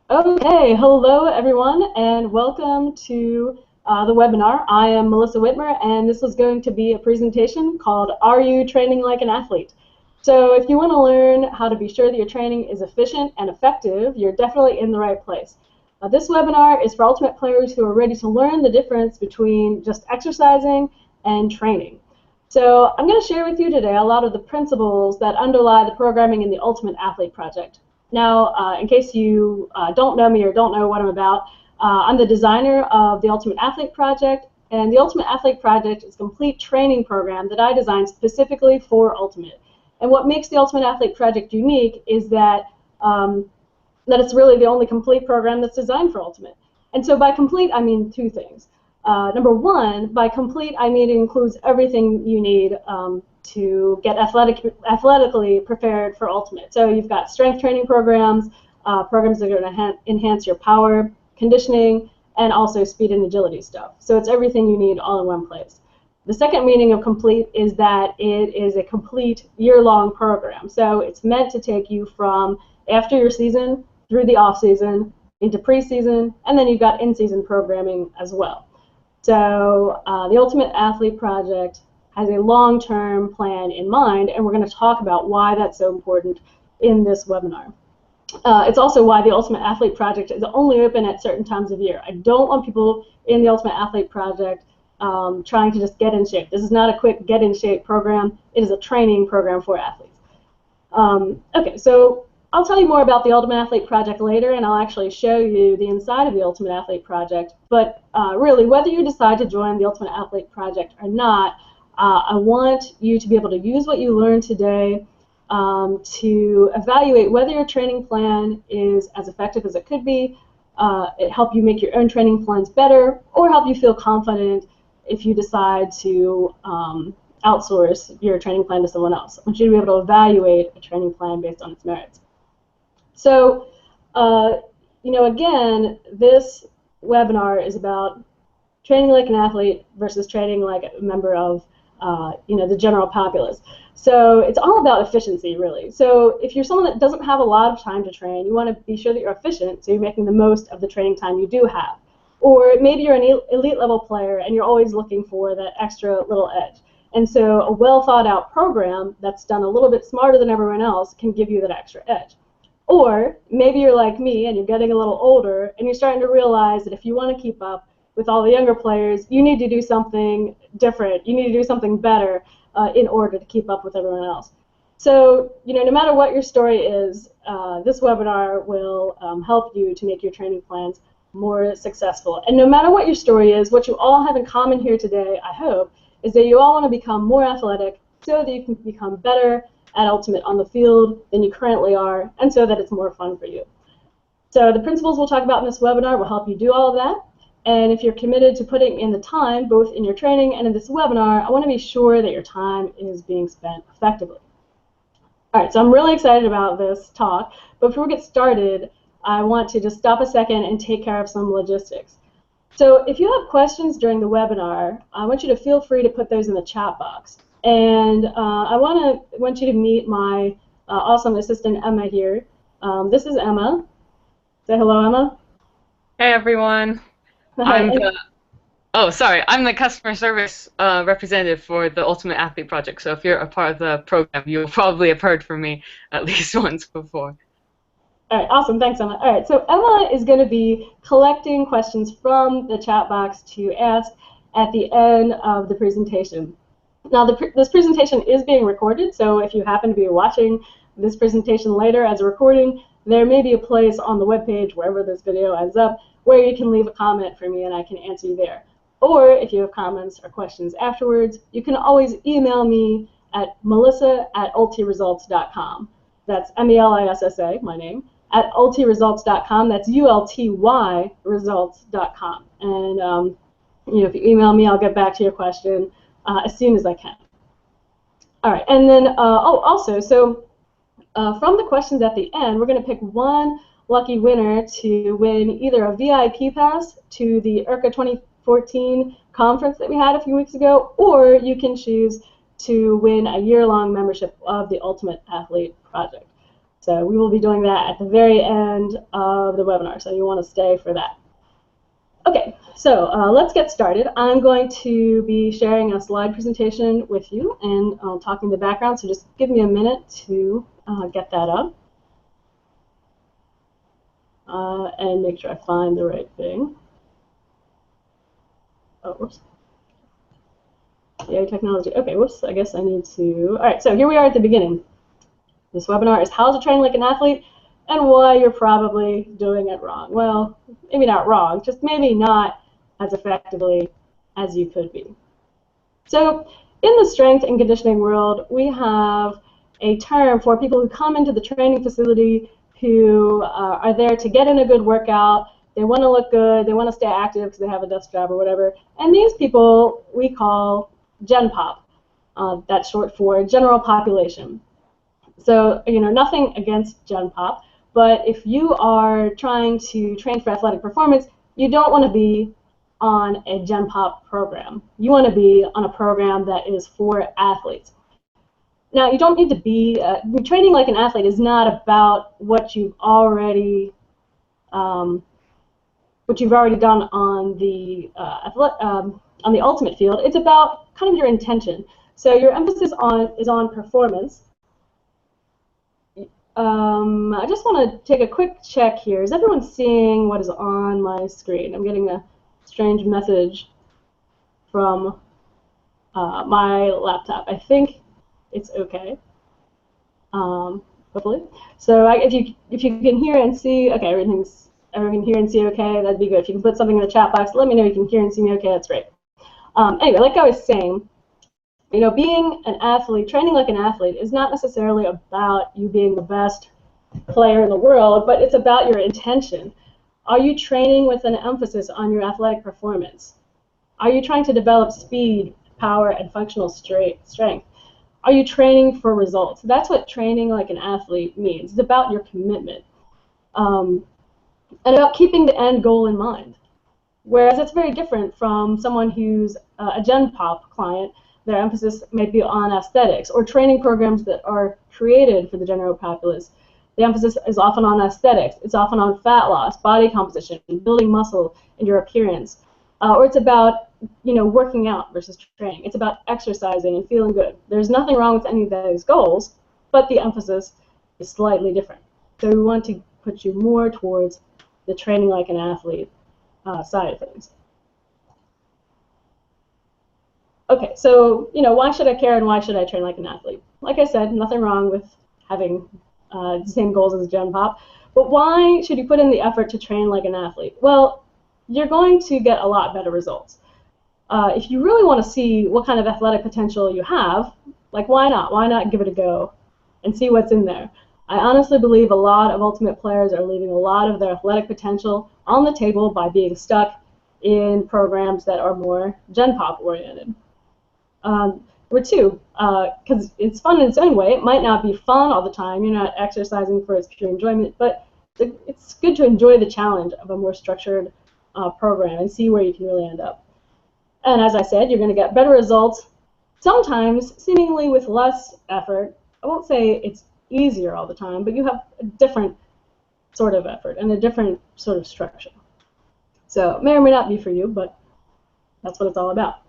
Okay, hello everyone, and welcome to the webinar. I am Melissa Whitmer, and this is going to be a presentation called Are You Training Like an Athlete? So if you want to learn how to be sure that your training is efficient and effective, you're definitely in the right place. This webinar is for ultimate players who are ready to learn the difference between just exercising and training. So I'm going to share with you today a lot of the principles that underlie the programming in the Ultimate Athlete Project. Now, in case you don't know me or don't know what I'm about, I'm the designer of the Ultimate Athlete Project, and the Ultimate Athlete Project is a complete training program that I designed specifically for Ultimate. And what makes the Ultimate Athlete Project unique is that it's really the only complete program that's designed for Ultimate. And so by complete, I mean two things. Number one, by complete, I mean it includes everything you need to get athletically prepared for Ultimate. So you've got strength training programs, programs that are going to enhance your power, conditioning, and also speed and agility stuff. So it's everything you need all in one place. The second meaning of complete is that it is a complete year-long program. So it's meant to take you from after your season through the off-season, into preseason, and then you've got in-season programming as well. So the Ultimate Athlete Project has a long-term plan in mind, and we're going to talk about why that's so important in this webinar. It's also why the Ultimate Athlete Project is only open at certain times of year. I don't want people in the Ultimate Athlete Project trying to just get in shape. This is not a quick get in shape program. It is a training program for athletes. Okay, so I'll tell you more about the Ultimate Athlete Project later, and I'll actually show you the inside of the Ultimate Athlete Project. But really, whether you decide to join the Ultimate Athlete Project or not, I want you to be able to use what you learned today to evaluate whether your training plan is as effective as it could be, it help you make your own training plans better, or help you feel confident if you decide to outsource your training plan to someone else. I want you to be able to evaluate a training plan based on its merits. So, again, this webinar is about training like an athlete versus training like a member of, the general populace. So it's all about efficiency, really. So if you're someone that doesn't have a lot of time to train, you want to be sure that you're efficient, so you're making the most of the training time you do have. Or maybe you're an elite level player and you're always looking for that extra little edge. And so a well thought out program that's done a little bit smarter than everyone else can give you that extra edge. Or maybe you're like me and you're getting a little older and you're starting to realize that if you want to keep up with all the younger players, you need to do something different. You need to do something better in order to keep up with everyone else. So, no matter what your story is, this webinar will help you to make your training plans more successful. And no matter what your story is, what you all have in common here today, I hope, is that you all want to become more athletic so that you can become better at Ultimate on the field than you currently are, and so that it's more fun for you. So the principles we'll talk about in this webinar will help you do all of that. And if you're committed to putting in the time, both in your training and in this webinar, I want to be sure that your time is being spent effectively. All right, so I'm really excited about this talk, but before we get started, I want to just stop a second and take care of some logistics. So if you have questions during the webinar, I want you to feel free to put those in the chat box. And I want you to meet my awesome assistant, Emma, here. This is Emma. Say hello, Emma. Hey everyone. I'm the customer service representative for the Ultimate Athlete Project. So if you're a part of the program, you'll probably have heard from me at least once before. All right, awesome. Thanks, Emma. All right, so Emma is going to be collecting questions from the chat box to ask at the end of the presentation. Now, this presentation is being recorded, so if you happen to be watching this presentation later as a recording, there may be a place on the webpage, wherever this video ends up, where you can leave a comment for me and I can answer you there. Or if you have comments or questions afterwards, you can always email me at melissa@ultiresults.com. That's M-E-L-I-S-S-A, my name, at ultiresults.com. That's U-L-T-Y results.com. And if you email me, I'll get back to your question as soon as I can. All right, and then, from the questions at the end, we're going to pick one lucky winner to win either a VIP pass to the IRCA 2014 conference that we had a few weeks ago, or you can choose to win a year-long membership of the Ultimate Athlete Project. So we will be doing that at the very end of the webinar, so you want to stay for that. Okay, so let's get started. I'm going to be sharing a slide presentation with you and talking the background, so just give me a minute to get that up and make sure I find the right thing. Oh, whoops. Yay, technology. Okay, whoops, I guess I need to. All right, so here we are at the beginning. This webinar is how to train like an athlete and why you're probably doing it wrong. Well, maybe not wrong, just maybe not as effectively as you could be. So in the strength and conditioning world, we have a term for people who come into the training facility who are there to get in a good workout. They want to look good, they want to stay active because they have a desk job or whatever. And these people we call Gen Pop. That's short for general population. So, nothing against Gen Pop, but if you are trying to train for athletic performance, you don't want to be on a Gen Pop program. You want to be on a program that is for athletes. Now, you don't need to be, training like an athlete is not about what you've already done on the ultimate field. It's about kind of your intention. So your emphasis is on performance. I just want to take a quick check here. Is everyone seeing what is on my screen? I'm getting a strange message from my laptop. I think it's okay, hopefully. So if you can hear and see, okay, everyone can hear and see okay, that'd be good. If you can put something in the chat box, let me know you can hear and see me okay, that's great. Anyway, like I was saying, being an athlete, training like an athlete is not necessarily about you being the best player in the world, but it's about your intention. Are you training with an emphasis on your athletic performance? Are you trying to develop speed, power, and functional strength? Are you training for results? That's what training like an athlete means. It's about your commitment and about keeping the end goal in mind. Whereas it's very different from someone who's a Gen Pop client. Their emphasis may be on aesthetics or training programs that are created for the general populace. The emphasis is often on aesthetics. It's often on fat loss, body composition, building muscle in your appearance. Or it's about working out versus training. It's about exercising and feeling good. There's nothing wrong with any of those goals, but the emphasis is slightly different. So we want to put you more towards the training like an athlete side of things. Okay, so why should I care and why should I train like an athlete? Like I said, nothing wrong with having the same goals as Gen Pop, but why should you put in the effort to train like an athlete? Well, you're going to get a lot better results. If you really want to see what kind of athletic potential you have, like why not? Why not give it a go and see what's in there? I honestly believe a lot of Ultimate players are leaving a lot of their athletic potential on the table by being stuck in programs that are more Gen Pop oriented. Number two, because it's fun in its own way, it might not be fun all the time. You're not exercising for its pure enjoyment, but it's good to enjoy the challenge of a more structured program and see where you can really end up. And as I said, you're going to get better results, sometimes seemingly with less effort. I won't say it's easier all the time, but you have a different sort of effort and a different sort of structure. So it may or may not be for you, but that's what it's all about.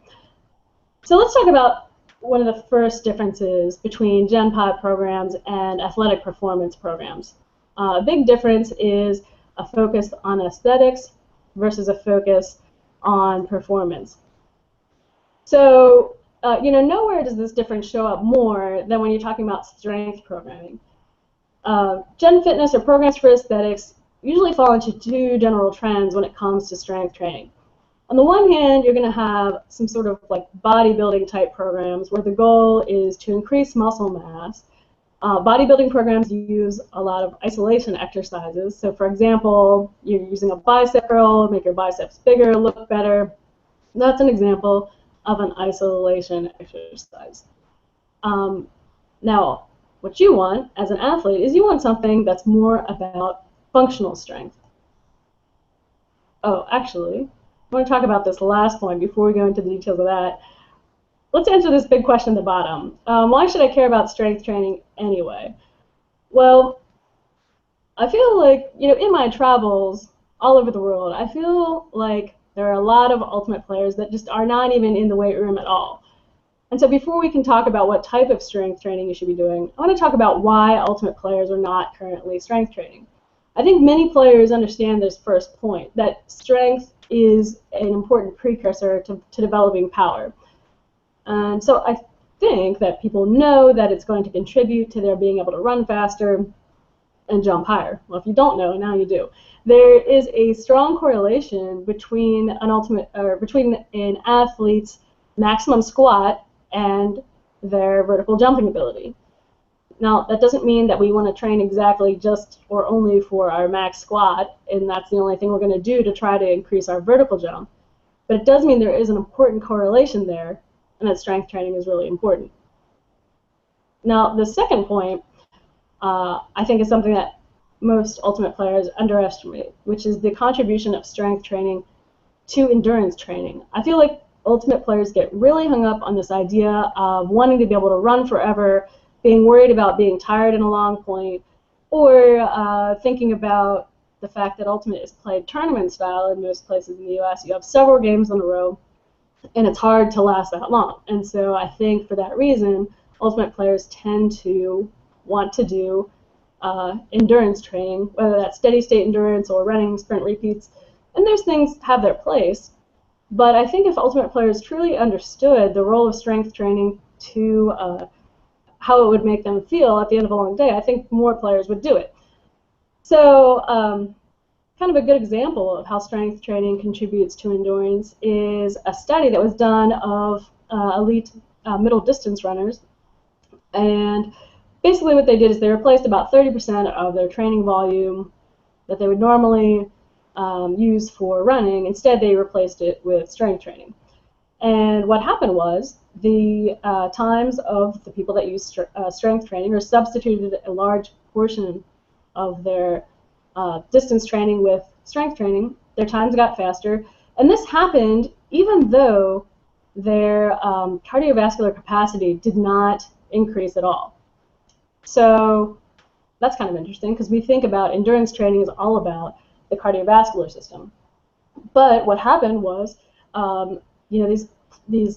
So let's talk about one of the first differences between Gen Pop programs and athletic performance programs. A big difference is a focus on aesthetics versus a focus on performance. So, nowhere does this difference show up more than when you're talking about strength programming. Gen Fitness or programs for aesthetics usually fall into two general trends when it comes to strength training. On the one hand, you're going to have some sort of like bodybuilding type programs where the goal is to increase muscle mass. Bodybuilding programs use a lot of isolation exercises. So for example, you're using a bicep curl, make your biceps bigger, look better. That's an example of an isolation exercise. Now, what you want as an athlete is you want something that's more about functional strength. Oh, actually, I want to talk about this last point before we go into the details of that. Let's answer this big question at the bottom. Why should I care about strength training anyway? Well, I feel like, in my travels all over the world, I feel like there are a lot of Ultimate players that just are not even in the weight room at all. And so before we can talk about what type of strength training you should be doing, I want to talk about why Ultimate players are not currently strength training. I think many players understand this first point, that strength is an important precursor to developing power. And so I think that people know that it's going to contribute to their being able to run faster and jump higher. Well, if you don't know, now you do. There is a strong correlation between between an athlete's maximum squat and their vertical jumping ability. Now, that doesn't mean that we want to train exactly just or only for our max squat, and that's the only thing we're going to do to try to increase our vertical jump. But it does mean there is an important correlation there, and that strength training is really important. Now, the second point, I think, is something that most Ultimate players underestimate, which is the contribution of strength training to endurance training. I feel like Ultimate players get really hung up on this idea of wanting to be able to run forever, being worried about being tired in a long point, or thinking about the fact that Ultimate is played tournament style in most places in the US. You have several games in a row, and it's hard to last that long. And so I think for that reason, Ultimate players tend to want to do endurance training, whether that's steady state endurance or running sprint repeats. And those things have their place. But I think if Ultimate players truly understood the role of strength training to how it would make them feel at the end of a long day, I think more players would do it. So kind of a good example of how strength training contributes to endurance is a study that was done of elite middle distance runners. And basically what they did is they replaced about 30% of their training volume that they would normally use for running. Instead, they replaced it with strength training. And what happened was the times of the people that used strength training, or substituted a large portion of their distance training with strength training, their times got faster. And this happened even though their cardiovascular capacity did not increase at all. So that's kind of interesting, because we think about endurance training is all about the cardiovascular system. But what happened was, these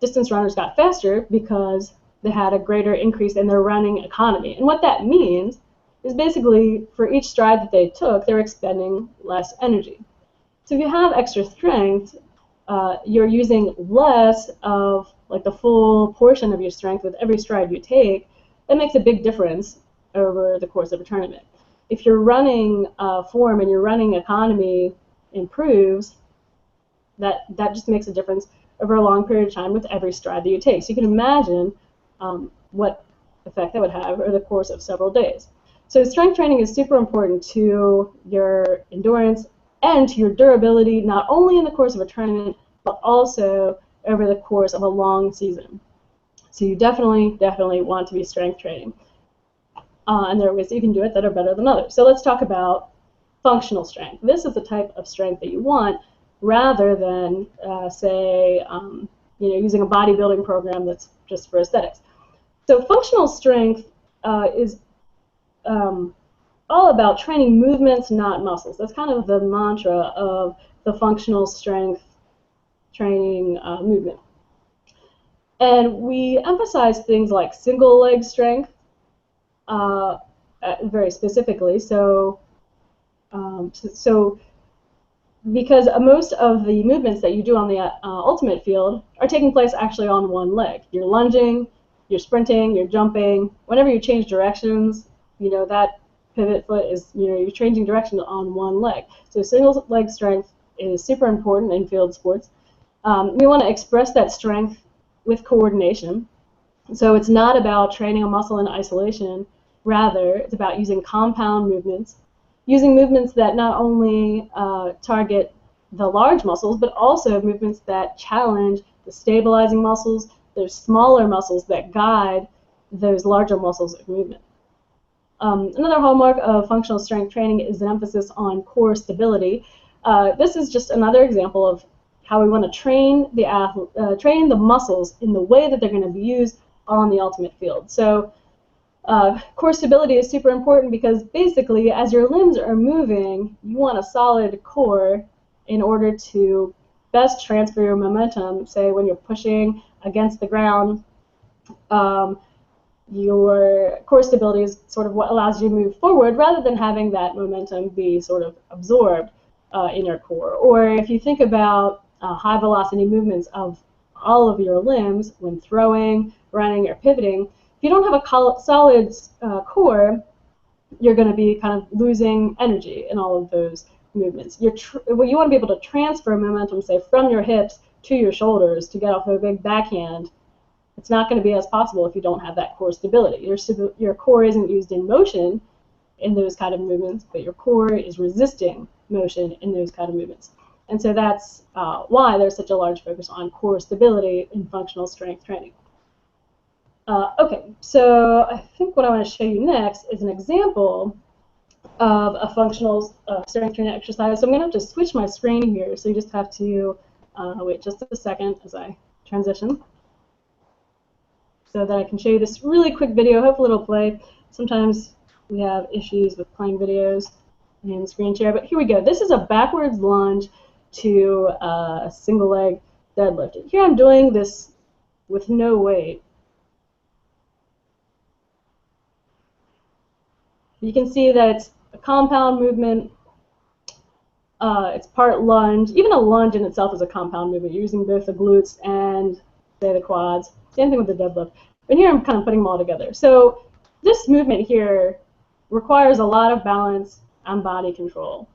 distance runners got faster because they had a greater increase in their running economy. And what that means is basically for each stride that they took, they're expending less energy. So if you have extra strength, you're using less of the full portion of your strength with every stride you take. That makes a big difference over the course of a tournament. If your running form and your running economy improves, that just makes a difference over a long period of time with every stride that you take. So you can imagine what effect that would have over the course of several days. So strength training is super important to your endurance and to your durability, not only in the course of a tournament, but also over the course of a long season. So you definitely want to be strength training. And there are ways that you can do it that are better than others. So let's talk about functional strength. This is the type of strength that you want, rather than, say, using a bodybuilding program that's just for aesthetics. So functional strength is all about training movements, not muscles. That's kind of the mantra of the functional strength training movement. And we emphasize things like single leg strength very specifically. So because most of the movements that you do on the Ultimate field are taking place actually on one leg. You're lunging, you're sprinting, you're jumping. Whenever you change directions, that pivot foot is, you're changing direction on one leg. So single leg strength is super important in field sports. We want to express that strength with coordination. So it's not about training a muscle in isolation. Rather, it's about using compound movements, using movements that not only target the large muscles, but also movements that challenge the stabilizing muscles. There's smaller muscles that guide those larger muscles of movement. Another hallmark of functional strength training is an emphasis on core stability. This is just another example of how we want to train the muscles in the way that they're going to be used on the Ultimate field. So Core stability is super important because basically, as your limbs are moving, you want a solid core in order to best transfer your momentum. Say when you're pushing against the ground, your core stability is sort of what allows you to move forward rather than having that momentum be sort of absorbed in your core. Or if you think about high velocity movements of all of your limbs when throwing, running, or pivoting, if you don't have a solid core, you're going to be kind of losing energy in all of those movements. You want to be able to transfer momentum, say, from your hips to your shoulders to get off of a big backhand. It's not going to be as possible if you don't have that core stability. Your core isn't used in motion in those kind of movements, but your core is resisting motion in those kind of movements. And so that's why there's such a large focus on core stability in functional strength training. Okay, so I think what I want to show you next is an example of a functional strength training exercise. So I'm going to have to switch my screen here, so you just have to wait just a second as I transition so that I can show you this really quick video. Hopefully it'll play. Sometimes we have issues with playing videos in screen share, but here we go. This is a backwards lunge to a single leg deadlift. Here I'm doing this with no weight. You can see that it's a compound movement. It's part lunge. Even a lunge in itself is a compound movement. You're using both the glutes and, say, the quads. Same thing with the deadlift. But here I'm kind of putting them all together. So this movement here requires a lot of balance and body control.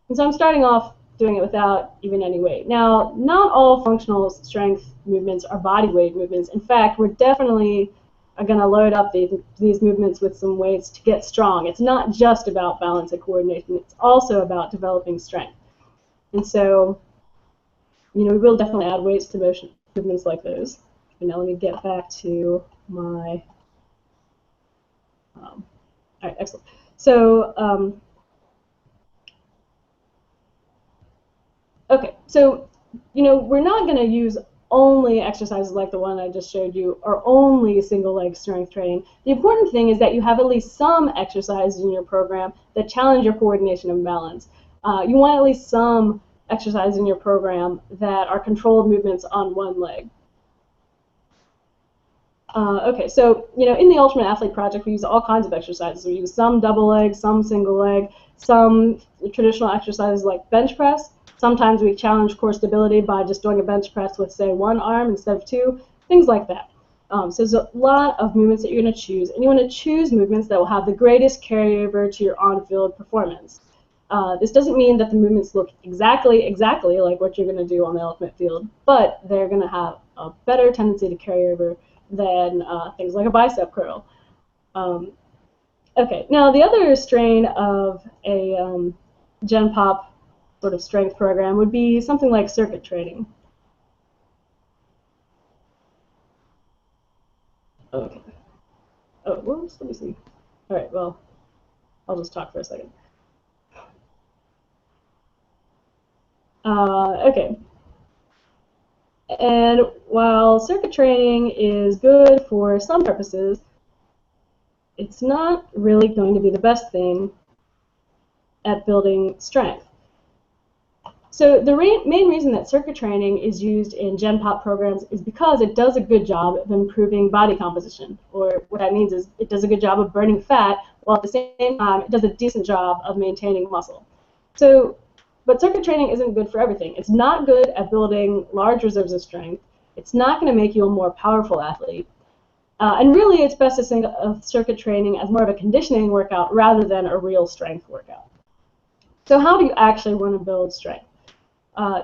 And so I'm starting off doing it without even any weight. Now, not all functional strength movements are body weight movements. In fact, we're definitely going to load up these movements with some weights to get strong. It's not just about balance and coordination. It's also about developing strength. And so, we will definitely add weights to motion movements like those. And now let me get back to my, all right, excellent. So, okay, so, we're not going to use only exercises like the one I just showed you or only single leg strength training. The important thing is that you have at least some exercises in your program that challenge your coordination and balance. You want at least some exercises in your program that are controlled movements on one leg. Okay, so in the Ultimate Athlete Project, we use all kinds of exercises. We use some double leg, some single leg, some traditional exercises like bench press. Sometimes we challenge core stability by just doing a bench press with, say, one arm instead of two, things like that. So there's a lot of movements that you're going to choose, and you want to choose movements that will have the greatest carryover to your on-field performance. This doesn't mean that the movements look exactly like what you're going to do on the ultimate field, but they're going to have a better tendency to carry over than things like a bicep curl. Okay, now the other strain of a Gen Pop sort of strength program would be something like circuit training. Okay. Oh, whoops, let me see. All right, well, I'll just talk for a second. Okay. And while circuit training is good for some purposes, it's not really going to be the best thing at building strength. So the main reason that circuit training is used in Gen Pop programs is because it does a good job of improving body composition, or what that means is it does a good job of burning fat, while at the same time it does a decent job of maintaining muscle. So, but circuit training isn't good for everything. It's not good at building large reserves of strength. It's not going to make you a more powerful athlete. And really, it's best to think of circuit training as more of a conditioning workout rather than a real strength workout. So how do you actually want to build strength?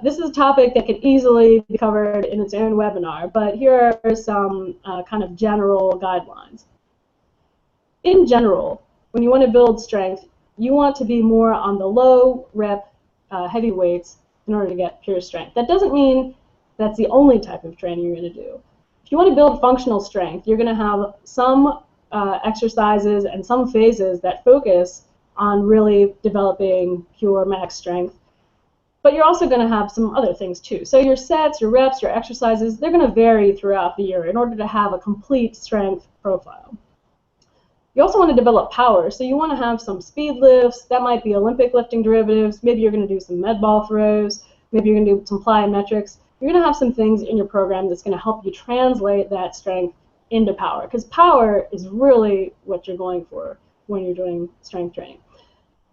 This is a topic that could easily be covered in its own webinar, but here are some kind of general guidelines. In general, when you want to build strength, you want to be more on the low rep heavy weights in order to get pure strength. That doesn't mean that's the only type of training you're going to do. If you want to build functional strength, you're going to have some exercises and some phases that focus on really developing pure max strength. But you're also going to have some other things too. So your sets, your reps, your exercises, they're going to vary throughout the year in order to have a complete strength profile. You also want to develop power, so you want to have some speed lifts. That might be Olympic lifting derivatives. Maybe you're going to do some med ball throws. Maybe you're going to do some plyometrics. You're going to have some things in your program that's going to help you translate that strength into power, because power is really what you're going for when you're doing strength training.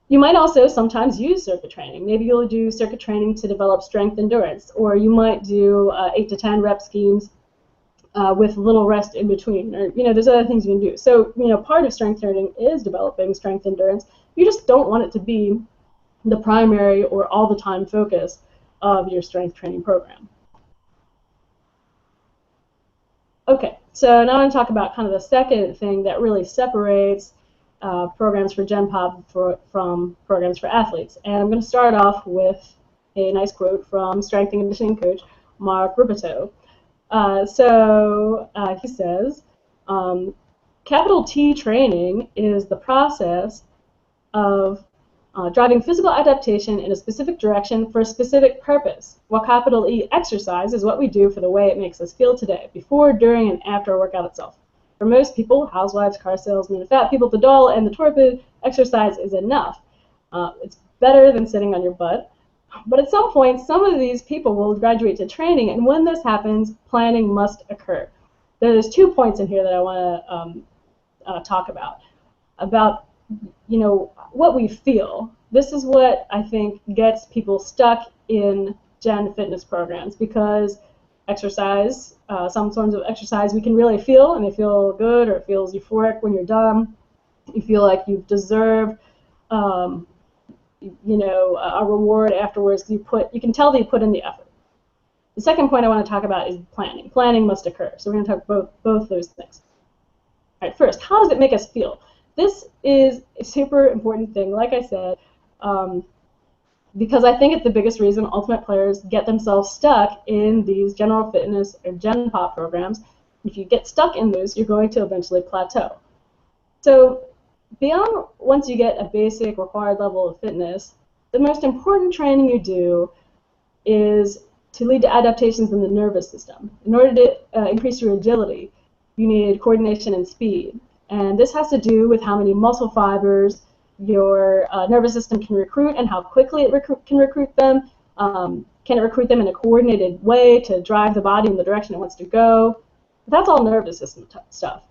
You might also sometimes use circuit training. Maybe you'll do circuit training to develop strength endurance, or you might do 8 to 10 rep schemes with little rest in between, or there's other things you can do. So part of strength training is developing strength endurance. You just don't want it to be the primary or all the time focus of your strength training program. Okay, so now I'm going to talk about kind of the second thing that really separates programs for Gen Pop from programs for athletes. And I'm going to start off with a nice quote from strength and conditioning coach Mark Ribito. He says, capital T training is the process of driving physical adaptation in a specific direction for a specific purpose, while capital E exercise is what we do for the way it makes us feel today, before, during, and after a workout itself. For most people, housewives, car salesmen, fat people, the dull and the torpid, exercise is enough. It's better than sitting on your butt. But at some point, some of these people will graduate to training, and when this happens, planning must occur. There's 2 points in here that I want to talk about what we feel. This is what I think gets people stuck in Gen fitness programs, because exercise, some forms of exercise we can really feel, and they feel good, or it feels euphoric when you're done. You feel like you've deserved a reward afterwards. You can tell that you put in the effort. The second point I want to talk about is planning. Planning must occur. So we're going to talk both those things. All right, first, how does it make us feel? This is a super important thing, like I said, because I think it's the biggest reason ultimate players get themselves stuck in these general fitness or Gen Pop programs. If you get stuck in those, you're going to eventually plateau. So beyond once you get a basic required level of fitness, the most important training you do is to lead to adaptations in the nervous system. In order to increase your agility, you need coordination and speed. And this has to do with how many muscle fibers your nervous system can recruit and how quickly it can recruit them. Can it recruit them in a coordinated way to drive the body in the direction it wants to go? That's all nervous system stuff.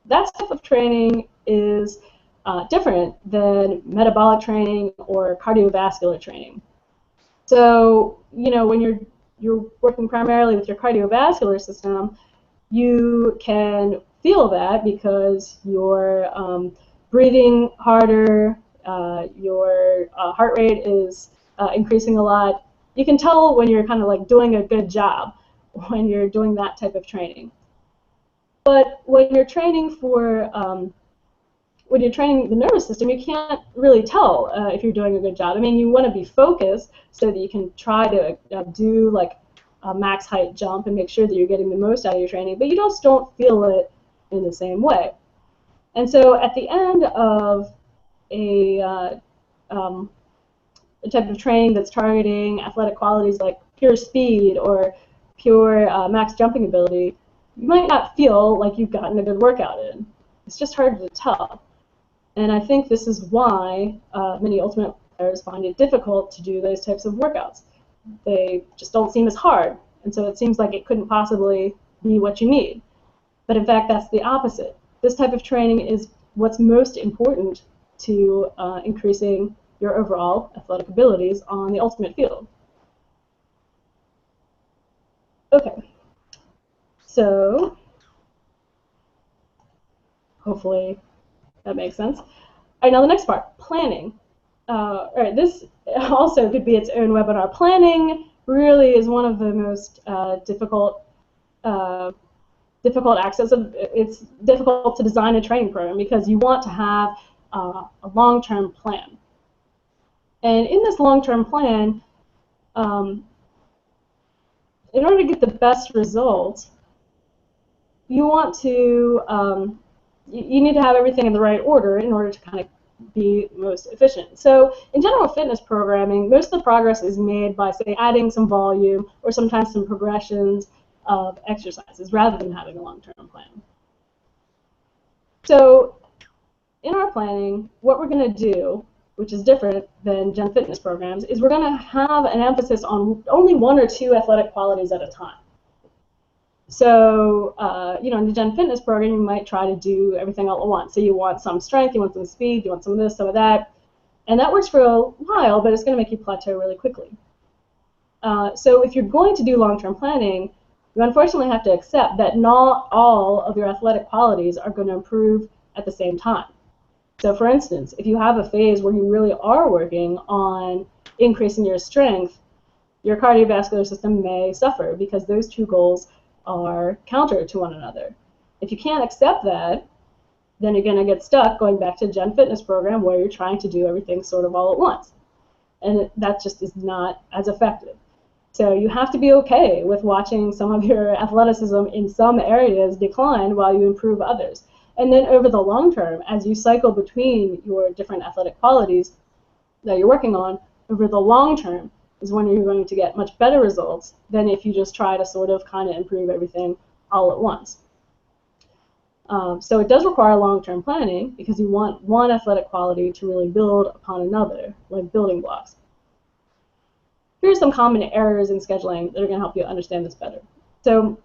That type of training is different than metabolic training or cardiovascular training. So, when you're working primarily with your cardiovascular system, you can feel that because you're breathing harder, your heart rate is increasing a lot. You can tell when you're kind of like doing a good job when you're doing that type of training. But when you're training when you're training the nervous system, you can't really tell if you're doing a good job. I mean, you want to be focused so that you can try to do like a max height jump and make sure that you're getting the most out of your training, but you just don't feel it in the same way. And so at the end of a type of training that's targeting athletic qualities like pure speed or pure max jumping ability, you might not feel like you've gotten a good workout in. It's just hard to tell. And I think this is why many ultimate players find it difficult to do those types of workouts. They just don't seem as hard, and so it seems like it couldn't possibly be what you need. But in fact, that's the opposite. This type of training is what's most important to increasing your overall athletic abilities on the ultimate field. Okay, so hopefully that makes sense. All right, now the next part, planning. All right, this also could be its own webinar. Planning really is one of the most difficult aspects of it. It's difficult to design a training program because you want to have a long-term plan. And in this long-term plan, in order to get the best results, you want to you need to have everything in the right order in order to kind of be most efficient. So in general fitness programming, most of the progress is made by, say, adding some volume or sometimes some progressions of exercises rather than having a long-term plan. So in our planning, what we're going to do, which is different than Gen Fitness programs, is we're going to have an emphasis on only one or two athletic qualities at a time. So, in the Gen Fitness program, you might try to do everything all at once. So you want some strength, you want some speed, you want some of this, some of that. And that works for a while, but it's going to make you plateau really quickly. So if you're going to do long-term planning, you unfortunately have to accept that not all of your athletic qualities are going to improve at the same time. So for instance, if you have a phase where you really are working on increasing your strength, your cardiovascular system may suffer because those two goals are counter to one another. If you can't accept that, then you're going to get stuck going back to Gen Fitness program where you're trying to do everything sort of all at once. And that just is not as effective. So you have to be okay with watching some of your athleticism in some areas decline while you improve others. And then over the long term, as you cycle between your different athletic qualities that you're working on, over the long term is when you're going to get much better results than if you just try to sort of kind of improve everything all at once. So it does require long-term planning because you want one athletic quality to really build upon another, like building blocks. Here are some common errors in scheduling that are going to help you understand this better. So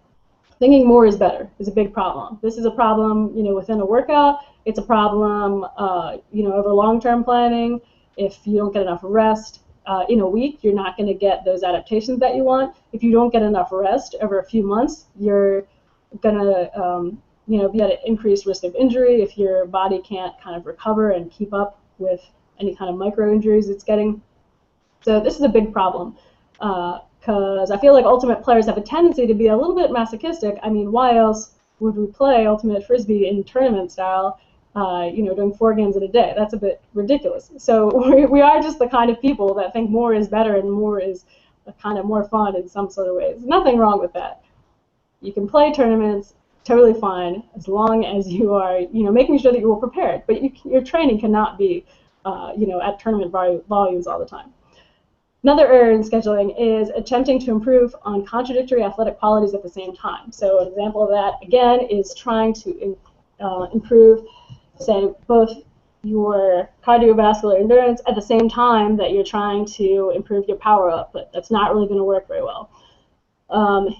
thinking more is better is a big problem. This is a problem, within a workout. It's a problem, over long-term planning. If you don't get enough rest in a week, you're not going to get those adaptations that you want. If you don't get enough rest over a few months, you're going to be at an increased risk of injury if your body can't kind of recover and keep up with any kind of micro injuries it's getting. So this is a big problem because I feel like ultimate players have a tendency to be a little bit masochistic. I mean, why else would we play ultimate frisbee in tournament style, doing 4 games in a day? That's a bit ridiculous. So we are just the kind of people that think more is better and more is kind of more fun in some sort of ways. Nothing wrong with that. You can play tournaments totally fine as long as you are, making sure that you are prepared. But your training cannot be, at tournament volumes all the time. Another error in scheduling is attempting to improve on contradictory athletic qualities at the same time. So an example of that, again, is trying to improve, say, both your cardiovascular endurance at the same time that you're trying to improve your power output. That's not really going to work very well.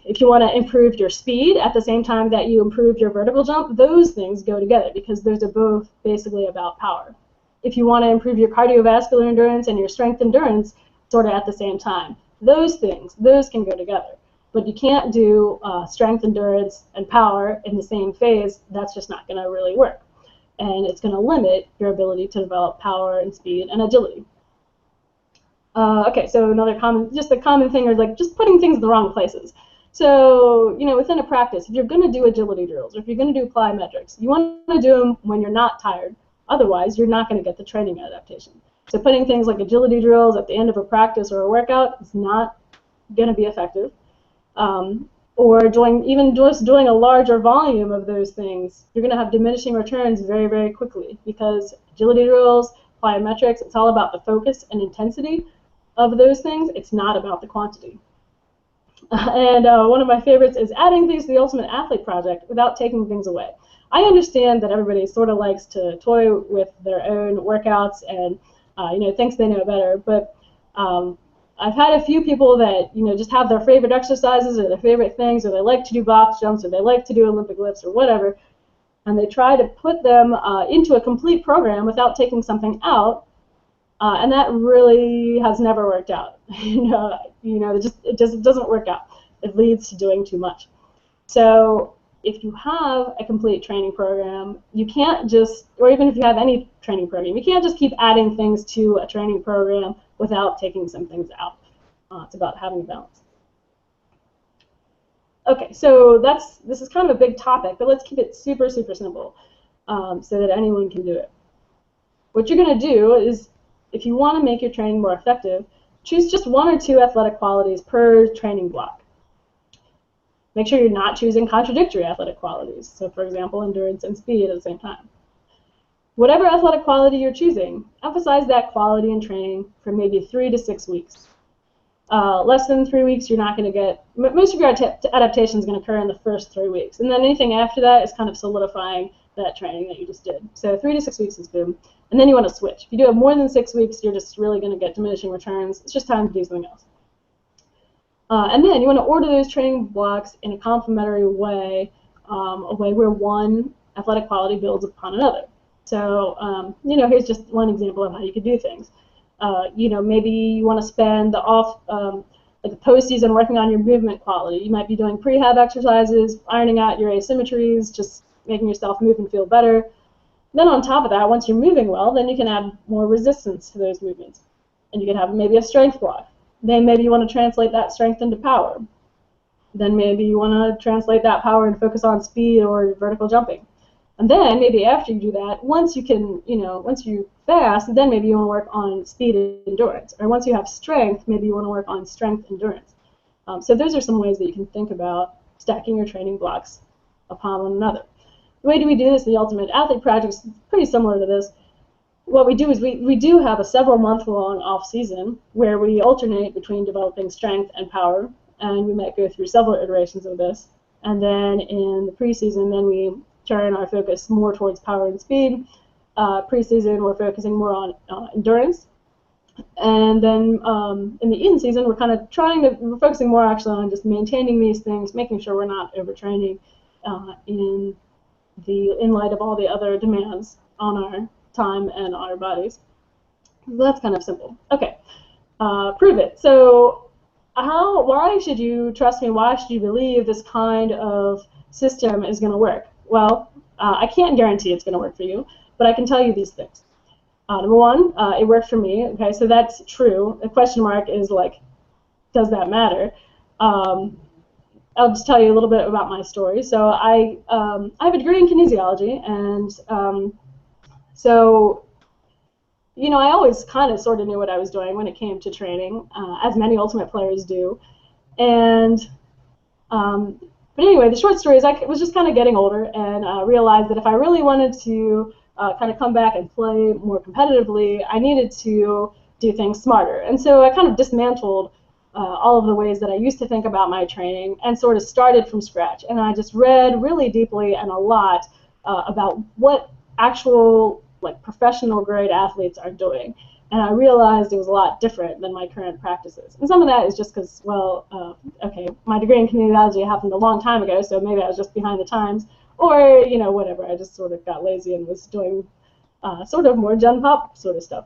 If you want to improve your speed at the same time that you improve your vertical jump, those things go together because those are both basically about power. If you want to improve your cardiovascular endurance and your strength endurance sort of at the same time, those can go together. But you can't do strength, endurance, and power in the same phase. That's just not going to really work. And it's going to limit your ability to develop power and speed and agility. Okay, so another common thing is like just putting things in the wrong places. So, within a practice, if you're going to do agility drills or if you're going to do plyometrics, you want to do them when you're not tired. Otherwise, you're not going to get the training adaptation. So putting things like agility drills at the end of a practice or a workout is not going to be effective. Or even just doing a larger volume of those things, you're going to have diminishing returns very, very quickly because agility drills, plyometrics, it's all about the focus and intensity of those things. It's not about the quantity. And one of my favorites is adding things to the Ultimate Athlete project without taking things away. I understand that everybody sort of likes to toy with their own workouts and thinks they know better, but I've had a few people that just have their favorite exercises or their favorite things, or they like to do box jumps, or they like to do Olympic lifts, or whatever, and they try to put them into a complete program without taking something out, and that really has never worked out. It just doesn't work out. It leads to doing too much. So if you have a complete training program, you can't just, or even if you have any training program, you can't just keep adding things to a training program without taking some things out. It's about having a balance. Okay, so this is kind of a big topic, but let's keep it super, super simple so that anyone can do it. What you're going to do is, if you want to make your training more effective, choose just 1 or 2 athletic qualities per training block. Make sure you're not choosing contradictory athletic qualities. So, for example, endurance and speed at the same time. Whatever athletic quality you're choosing, emphasize that quality in training for maybe 3 to 6 weeks. Less than 3 weeks, you're not going to get, most of your adaptation is going to occur in the first 3 weeks. And then anything after that is kind of solidifying that training that you just did. So 3 to 6 weeks is good. And then you want to switch. If you do it more than 6 weeks, you're just really going to get diminishing returns. It's just time to do something else. And then you want to order those training blocks in a complementary way, a way where one athletic quality builds upon another. So, here's just one example of how you could do things. Maybe you want to spend the like the postseason working on your movement quality. You might be doing prehab exercises, ironing out your asymmetries, just making yourself move and feel better. Then on top of that, once you're moving well, then you can add more resistance to those movements. And you can have maybe a strength block. Then maybe you want to translate that strength into power. Then maybe you want to translate that power and focus on speed or vertical jumping. And then maybe after you do that, once you can, once you fast, then maybe you want to work on speed and endurance. Or once you have strength, maybe you want to work on strength and endurance. So those are some ways that you can think about stacking your training blocks upon one another. The way we do this in the Ultimate Athlete Project is pretty similar to this. What we do is we do have a several-month-long off-season where we alternate between developing strength and power, and we might go through several iterations of this. And then in the preseason, then we turn our focus more towards power and speed. Preseason, we're focusing more on endurance. And then in the in-season, we're focusing more actually on just maintaining these things, making sure we're not overtraining in light of all the other demands on our time and our bodies. So that's kind of simple. Okay, prove it. So why should you trust me? Why should you believe this kind of system is going to work? Well, I can't guarantee it's going to work for you, but I can tell you these things. Number one, it worked for me. Okay, so that's true. The question mark is like, does that matter? I'll just tell you a little bit about my story. So I have a degree in kinesiology, and so I always kind of sort of knew what I was doing when it came to training, as many ultimate players do. And but anyway, the short story is I was just kind of getting older and realized that if I really wanted to kind of come back and play more competitively, I needed to do things smarter. And so I kind of dismantled all of the ways that I used to think about my training and sort of started from scratch. And I just read really deeply and a lot about what actual professional grade athletes are doing. And I realized it was a lot different than my current practices. And some of that is just because, okay, my degree in kinesiology happened a long time ago, so maybe I was just behind the times, or, whatever. I just sort of got lazy and was doing sort of more gen pop sort of stuff.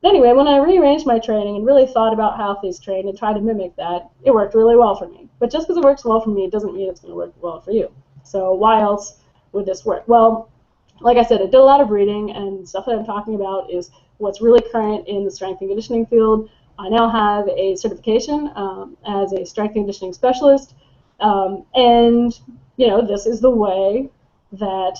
But anyway, when I rearranged my training and really thought about how athletes train and tried to mimic that, it worked really well for me. But just because it works well for me doesn't mean it's going to work well for you. So why else would this work? Well, like I said, I did a lot of reading, and stuff that I'm talking about is what's really current in the strength and conditioning field. I now have a certification as a strength and conditioning specialist, and this is the way that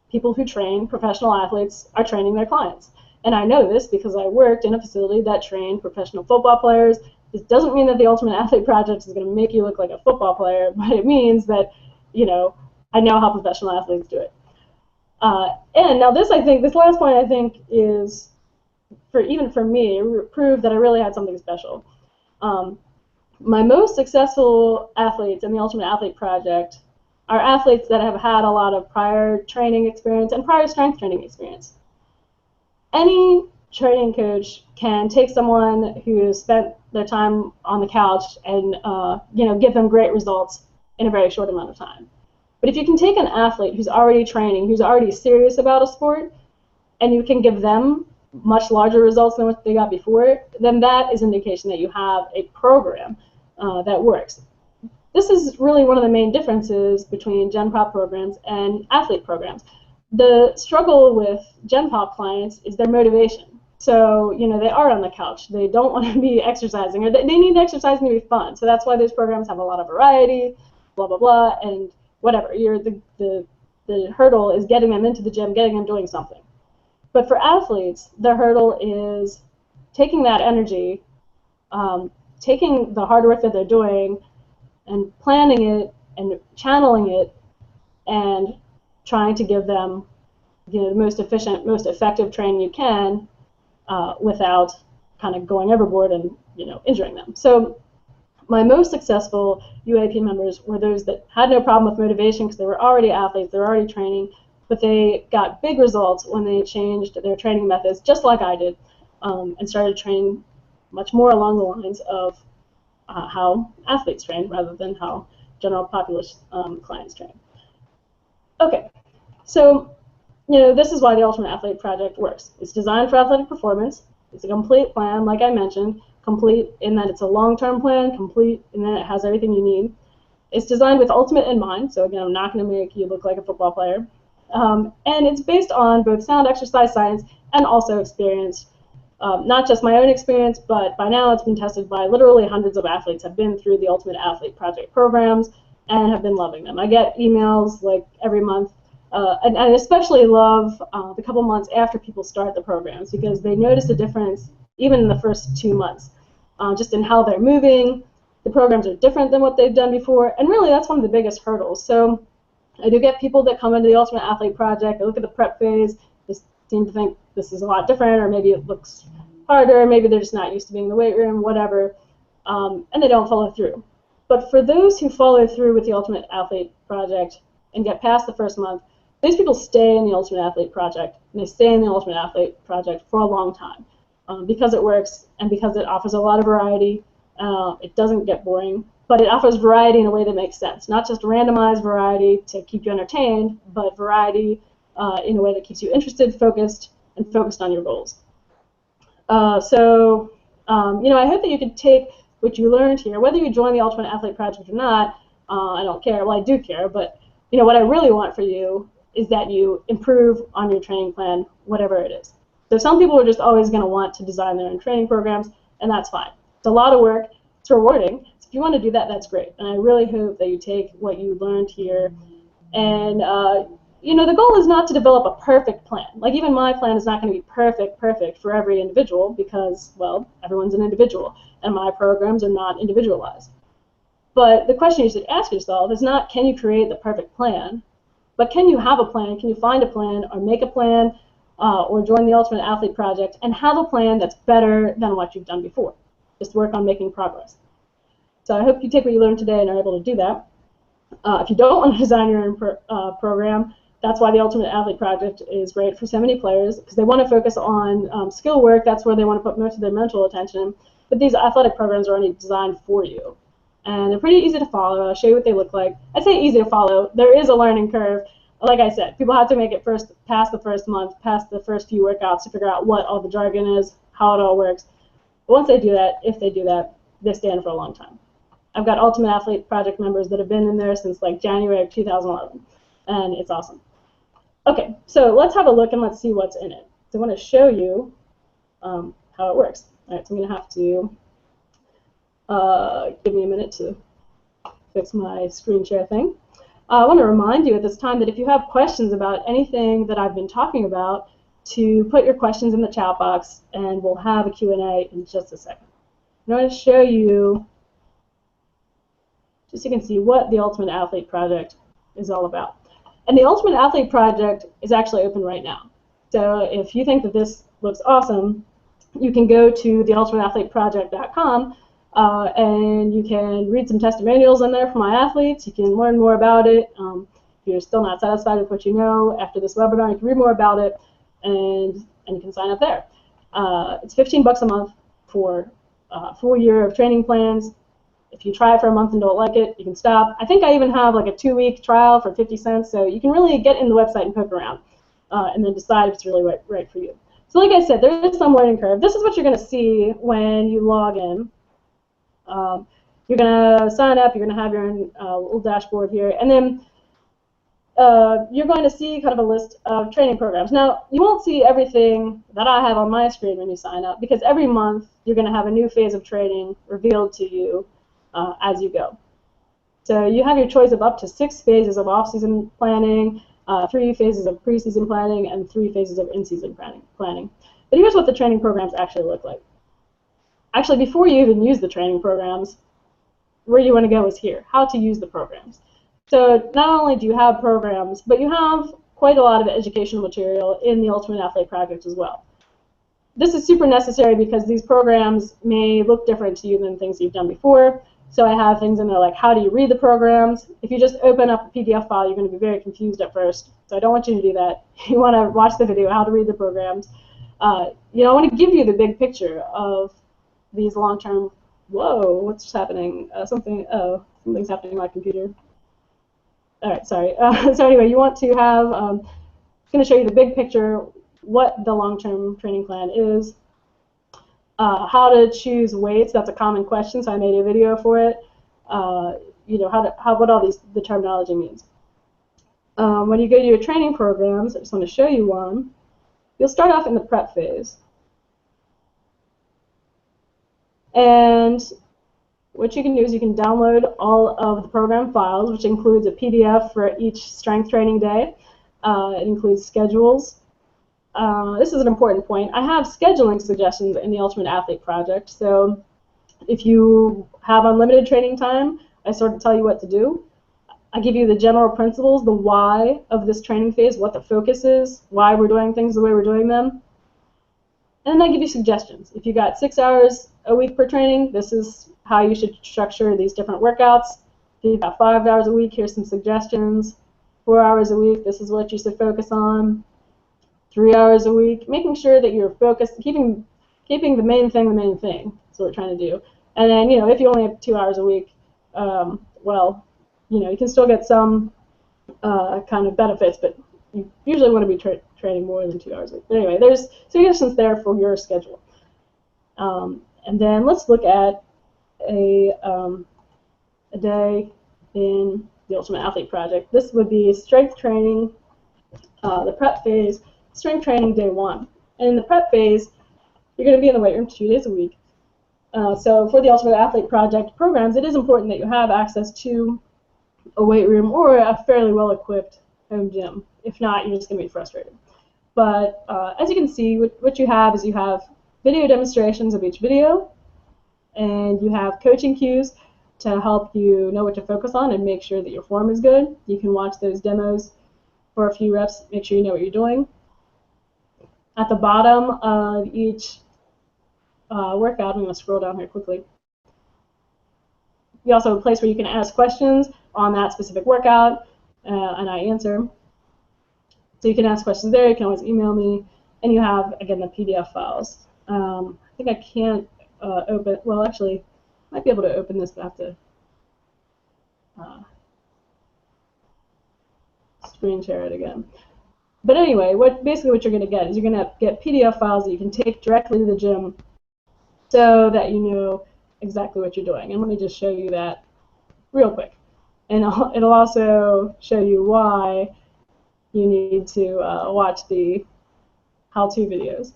people who train professional athletes are training their clients. And I know this because I worked in a facility that trained professional football players. This doesn't mean that the Ultimate Athlete Project is going to make you look like a football player, but it means that I know how professional athletes do it. And now this last point I think is, even for me, proved that I really had something special. My most successful athletes in the Ultimate Athlete Project are athletes that have had a lot of prior training experience and prior strength training experience. Any training coach can take someone who has spent their time on the couch and give them great results in a very short amount of time. But if you can take an athlete who's already training, who's already serious about a sport, and you can give them much larger results than what they got before, then that is an indication that you have a program that works. This is really one of the main differences between Gen Pop programs and athlete programs. The struggle with Gen Pop clients is their motivation. So, they are on the couch. They don't want to be exercising, or they need exercising to be fun. So that's why those programs have a lot of variety, blah, blah, blah, and whatever. The hurdle is getting them into the gym, getting them doing something. But for athletes, the hurdle is taking that energy, taking the hard work that they're doing, and planning it and channeling it, and trying to give them the most efficient, most effective training you can without kind of going overboard and injuring them. So my most successful UAP members were those that had no problem with motivation because they were already athletes, they were already training, but they got big results when they changed their training methods, just like I did, and started training much more along the lines of how athletes train rather than how general populace clients train. Okay, so this is why the Ultimate Athlete Project works. It's designed for athletic performance. It's a complete plan, like I mentioned, complete in that it's a long-term plan, complete in that it has everything you need. It's designed with ultimate in mind, so again, I'm not going to make you look like a football player. And it's based on both sound exercise science and also experience. Not just my own experience, but by now it's been tested by literally hundreds of athletes have been through the Ultimate Athlete Project programs and have been loving them. I get emails like every month, and I especially love the couple months after people start the programs because they notice a difference even in the first 2 months, just in how they're moving. The programs are different than what they've done before, and really that's one of the biggest hurdles. So I do get people that come into the Ultimate Athlete Project, they look at the prep phase, they seem to think this is a lot different, or maybe it looks harder, maybe they're just not used to being in the weight room, whatever, and they don't follow through. But for those who follow through with the Ultimate Athlete Project and get past the first month, those people stay in the Ultimate Athlete Project, and they stay in the Ultimate Athlete Project for a long time because it works and because it offers a lot of variety. It doesn't get boring, but it offers variety in a way that makes sense. Not just randomized variety to keep you entertained, but variety in a way that keeps you interested, focused, and focused on your goals. I hope that you can take what you learned here, whether you join the Ultimate Athlete Project or not. I don't care. Well, I do care, but what I really want for you is that you improve on your training plan, whatever it is. So some people are just always going to want to design their own training programs, and that's fine. It's a lot of work. It's rewarding. So if you want to do that, that's great. And I really hope that you take what you learned here. And, the goal is not to develop a perfect plan. Like even my plan is not going to be perfect for every individual because, well, everyone's an individual. And my programs are not individualized. But the question you should ask yourself is not, can you create the perfect plan? But can you have a plan? Can you find a plan or make a plan or join the Ultimate Athlete Project and have a plan that's better than what you've done before? Just work on making progress. So I hope you take what you learned today and are able to do that. If you don't want to design your own program, that's why the Ultimate Athlete Project is great for so many players, because they want to focus on skill work. That's where they want to put most of their mental attention. But these athletic programs are already designed for you. And they're pretty easy to follow. I'll show you what they look like. I say easy to follow. There is a learning curve. Like I said, people have to make it past the first month, past the first few workouts to figure out what all the jargon is, how it all works. But once they do that, if they do that, they stay in for a long time. I've got Ultimate Athlete Project members that have been in there since like January of 2011, and it's awesome. Okay, so let's have a look and let's see what's in it. So I want to show you how it works. All right, so I'm going to have to give me a minute to fix my screen share thing. I want to remind you at this time that if you have questions about anything that I've been talking about, to put your questions in the chat box, and we'll have a Q&A in just a second. I'm going to show you, just so you can see what the Ultimate Athlete Project is all about. And the Ultimate Athlete Project is actually open right now. So if you think that this looks awesome, you can go to theultimateathleteproject.com and you can read some testimonials in there from my athletes. You can learn more about it. If you're still not satisfied with what you know after this webinar, you can read more about it, and you can sign up there. It's $15 a month for a full year of training plans. If you try it for a month and don't like it, you can stop. I think I even have like a 2-week trial for 50 cents, so you can really get in the website and poke around and then decide if it's really right for you. So like I said, there is some learning curve. This is what you're going to see when you log in. You're going to sign up, you're going to have your own little dashboard here, and then you're going to see kind of a list of training programs. Now, you won't see everything that I have on my screen when you sign up, because every month you're going to have a new phase of training revealed to you as you go. So you have your choice of up to 6 phases of off-season planning, 3 phases of preseason planning, and 3 phases of in-season planning. But here's what the training programs actually look like. Actually, before you even use the training programs, where you want to go is here, how to use the programs. So not only do you have programs, but you have quite a lot of educational material in the Ultimate Athlete Project as well. This is super necessary because these programs may look different to you than things you've done before. So I have things in there like how do you read the programs. If you just open up a PDF file, you're going to be very confused at first. So I don't want you to do that. You want to watch the video, how to read the programs. I want to give you the big picture of these long-term. Whoa, what's happening? Something's happening to my computer. All right, sorry. So anyway, you want to have. It's going to show you the big picture, what the long-term training plan is, how to choose weights. That's a common question, so I made a video for it. What all the terminology means. When you go to your training programs, I just want to show you one. You'll start off in the prep phase. And what you can do is you can download all of the program files, which includes a PDF for each strength training day. It includes schedules. This is an important point. I have scheduling suggestions in the Ultimate Athlete Project. So if you have unlimited training time, I sort of tell you what to do. I give you the general principles, the why of this training phase, what the focus is, why we're doing things the way we're doing them. And then I give you suggestions. If you got 6 hours a week per training, this is how you should structure these different workouts. If you've got 5 hours a week, here's some suggestions. 4 hours a week, this is what you should focus on. 3 hours a week, making sure that you're focused, keeping the main thing the main thing. That's what we're trying to do. And then, if you only have 2 hours a week, you can still get some kind of benefits, but you usually want to be training more than 2 hours a week. But anyway, there's suggestions there for your schedule. And then let's look at a day in the Ultimate Athlete Project. This would be strength training, the prep phase, strength training day 1. And in the prep phase, you're going to be in the weight room 2 days a week. So for the Ultimate Athlete Project programs, it is important that you have access to a weight room or a fairly well-equipped home gym. If not, you're just going to be frustrated. But as you can see, what you have is you have video demonstrations of each video, and you have coaching cues to help you know what to focus on and make sure that your form is good. You can watch those demos for a few reps, make sure you know what you're doing. At the bottom of each workout, I'm going to scroll down here quickly. You also have a place where you can ask questions on that specific workout, and I answer. So you can ask questions there. You can always email me, and you have, again, the PDF files. I think I can't open. Well, actually, I might be able to open this, but I have to screen share it again. But anyway, basically what you're going to get is you're going to get PDF files that you can take directly to the gym, so that you know exactly what you're doing. And let me just show you that real quick. And it'll also show you why you need to watch the how-to videos.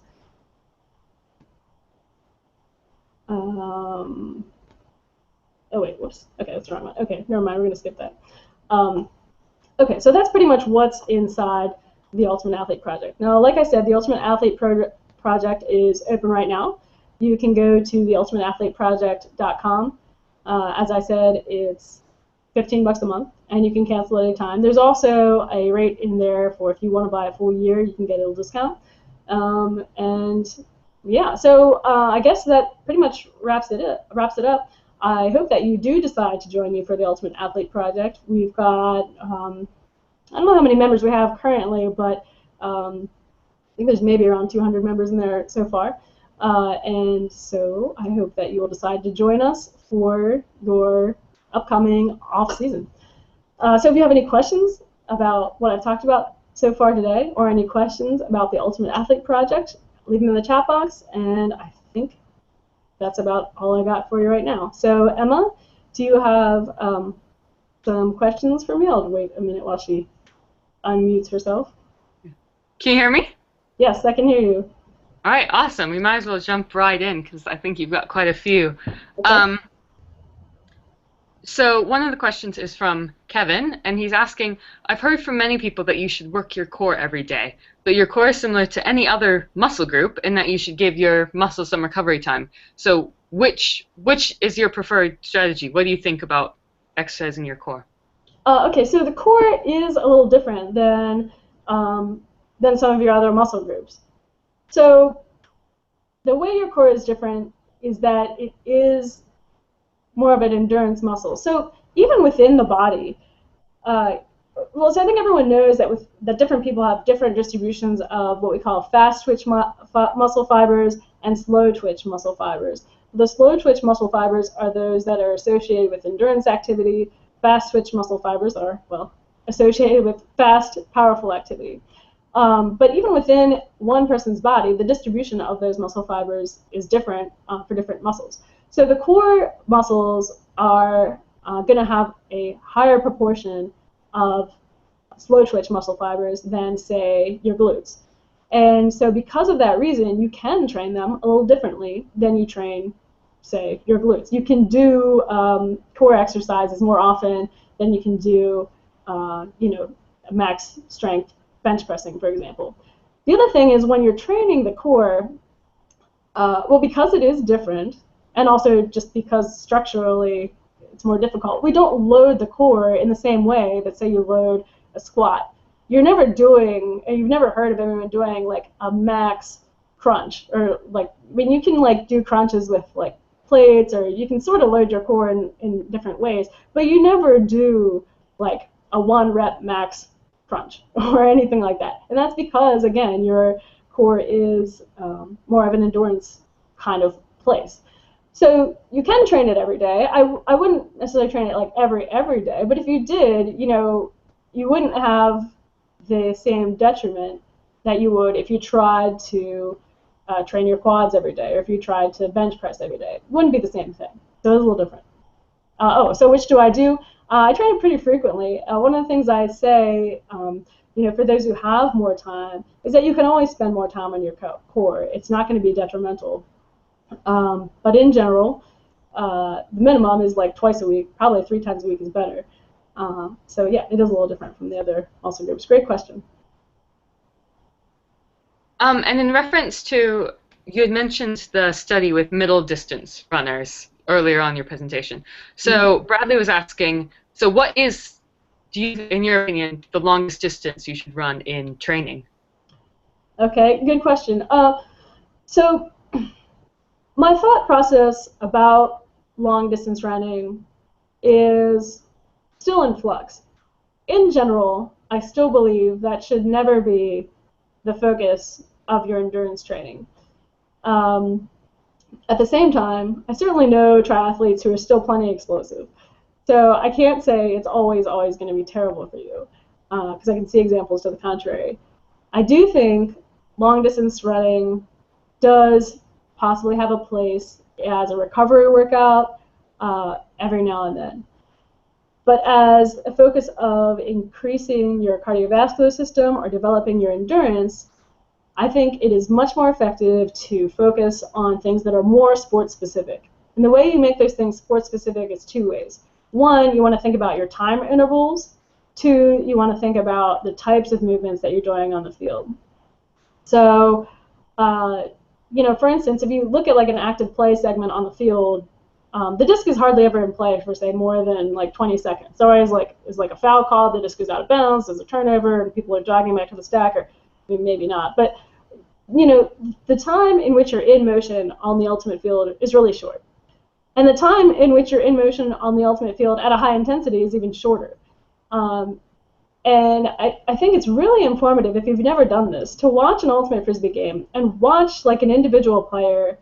Oh wait, whoops. Okay, that's the wrong one. Okay, never mind, we're going to skip that. Okay, so that's pretty much what's inside the Ultimate Athlete Project. Now, like I said, the Ultimate Athlete Project is open right now. You can go to theultimateathleteproject.com. As I said, it's $15 a month, and you can cancel at any time. There's also a rate in there for if you want to buy a full year, you can get a little discount. And yeah, so I guess that pretty much wraps it up. I hope that you do decide to join me for the Ultimate Athlete Project. We've got, I don't know how many members we have currently, but I think there's maybe around 200 members in there so far. And so I hope that you will decide to join us for your upcoming off-season. So if you have any questions about what I've talked about so far today, or any questions about the Ultimate Athlete Project, leave them in the chat box, and I think that's about all I got for you right now. So Emma, do you have some questions for me? I'll wait a minute while she unmutes herself. Can you hear me? Yes, I can hear you. All right, awesome. We might as well jump right in because I think you've got quite a few. Okay. So one of the questions is from Kevin, and he's asking, I've heard from many people that you should work your core every day, but your core is similar to any other muscle group in that you should give your muscles some recovery time. So which is your preferred strategy? What do you think about exercising your core? Okay, so the core is a little different than some of your other muscle groups. So the way your core is different is that it is more of an endurance muscle. So even within the body, uh, well, so I think everyone knows that different people have different distributions of what we call fast twitch muscle fibers and slow twitch muscle fibers. The slow twitch muscle fibers are those that are associated with endurance activity. Fast twitch muscle fibers are, well, associated with fast, powerful activity. But even within one person's body, the distribution of those muscle fibers is different for different muscles. So the core muscles are going to have a higher proportion of slow twitch muscle fibers than, say, your glutes. And so because of that reason, you can train them a little differently than you train, say, your glutes. You can do core exercises more often than you can do, max strength bench pressing, for example. The other thing is when you're training the core, well, because it is different, and also just because structurally it's more difficult, we don't load the core in the same way that, say, you load a squat. You're never doing, you've never heard of anyone doing like a max crunch, or like, I mean, you can like do crunches with like plates, or you can sort of load your core in different ways, but you never do like a 1 rep max crunch or anything like that. And that's because, again, your core is more of an endurance kind of place. So you can train it every day. I wouldn't necessarily train it like every day, but if you did, you wouldn't have the same detriment that you would if you tried to train your quads every day, or if you tried to bench press every day. It wouldn't be the same thing. So it's a little different. So which do I do? I train it pretty frequently. One of the things I say, for those who have more time, is that you can always spend more time on your core. It's not going to be detrimental. But in general, the minimum is like twice a week. Probably 3 times a week is better. So yeah, it is a little different from the other muscle groups. Great question. And in reference to, you had mentioned the study with middle distance runners earlier on in your presentation. So Bradley was asking, so what is, in your opinion, the longest distance you should run in training? Okay, good question. So my thought process about long distance running is still in flux. In general, I still believe that should never be the focus of your endurance training. At the same time, I certainly know triathletes who are still plenty explosive. So I can't say it's always going to be terrible for you, because I can see examples to the contrary. I do think long distance running does possibly have a place as a recovery workout every now and then. But as a focus of increasing your cardiovascular system or developing your endurance, I think it is much more effective to focus on things that are more sport specific. And the way you make those things sport specific is 2 ways. 1, you want to think about your time intervals. 2, you want to think about the types of movements that you're doing on the field. So, for instance, if you look at like an active play segment on the field, the disc is hardly ever in play for, say, more than like 20 seconds. So always is like a foul call, the disc goes out of bounds, there's a turnover, and people are jogging back to the stack, or maybe not. But the time in which you're in motion on the ultimate field is really short. And the time in which you're in motion on the ultimate field at a high intensity is even shorter. And I think it's really informative, if you've never done this, to watch an ultimate frisbee game and watch like an individual player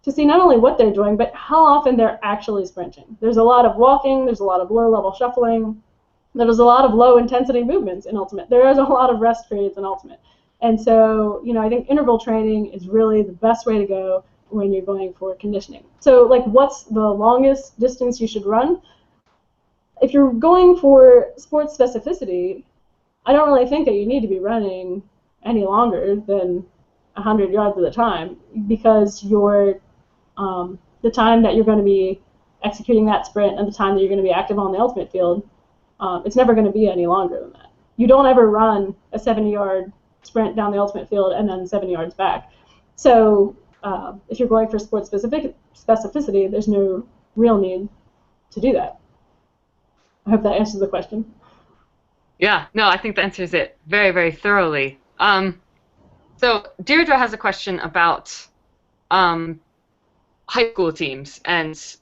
to see not only what they're doing, but how often they're actually sprinting. There's a lot of walking, there's a lot of low-level shuffling, there's a lot of low-intensity movements in ultimate. There is a lot of rest periods in ultimate. And so, I think interval training is really the best way to go when you're going for conditioning. So, like, what's the longest distance you should run? If you're going for sports specificity, I don't really think that you need to be running any longer than 100 yards at a time, because the time that you're going to be executing that sprint and the time that you're going to be active on the ultimate field, it's never going to be any longer than that. You don't ever run a 70-yard sprint down the ultimate field and then 7 yards back. So if you're going for sport specificity, there's no real need to do that. I hope that answers the question. Yeah, no, I think that answers it very, very thoroughly. So Deirdre has a question about high school teams and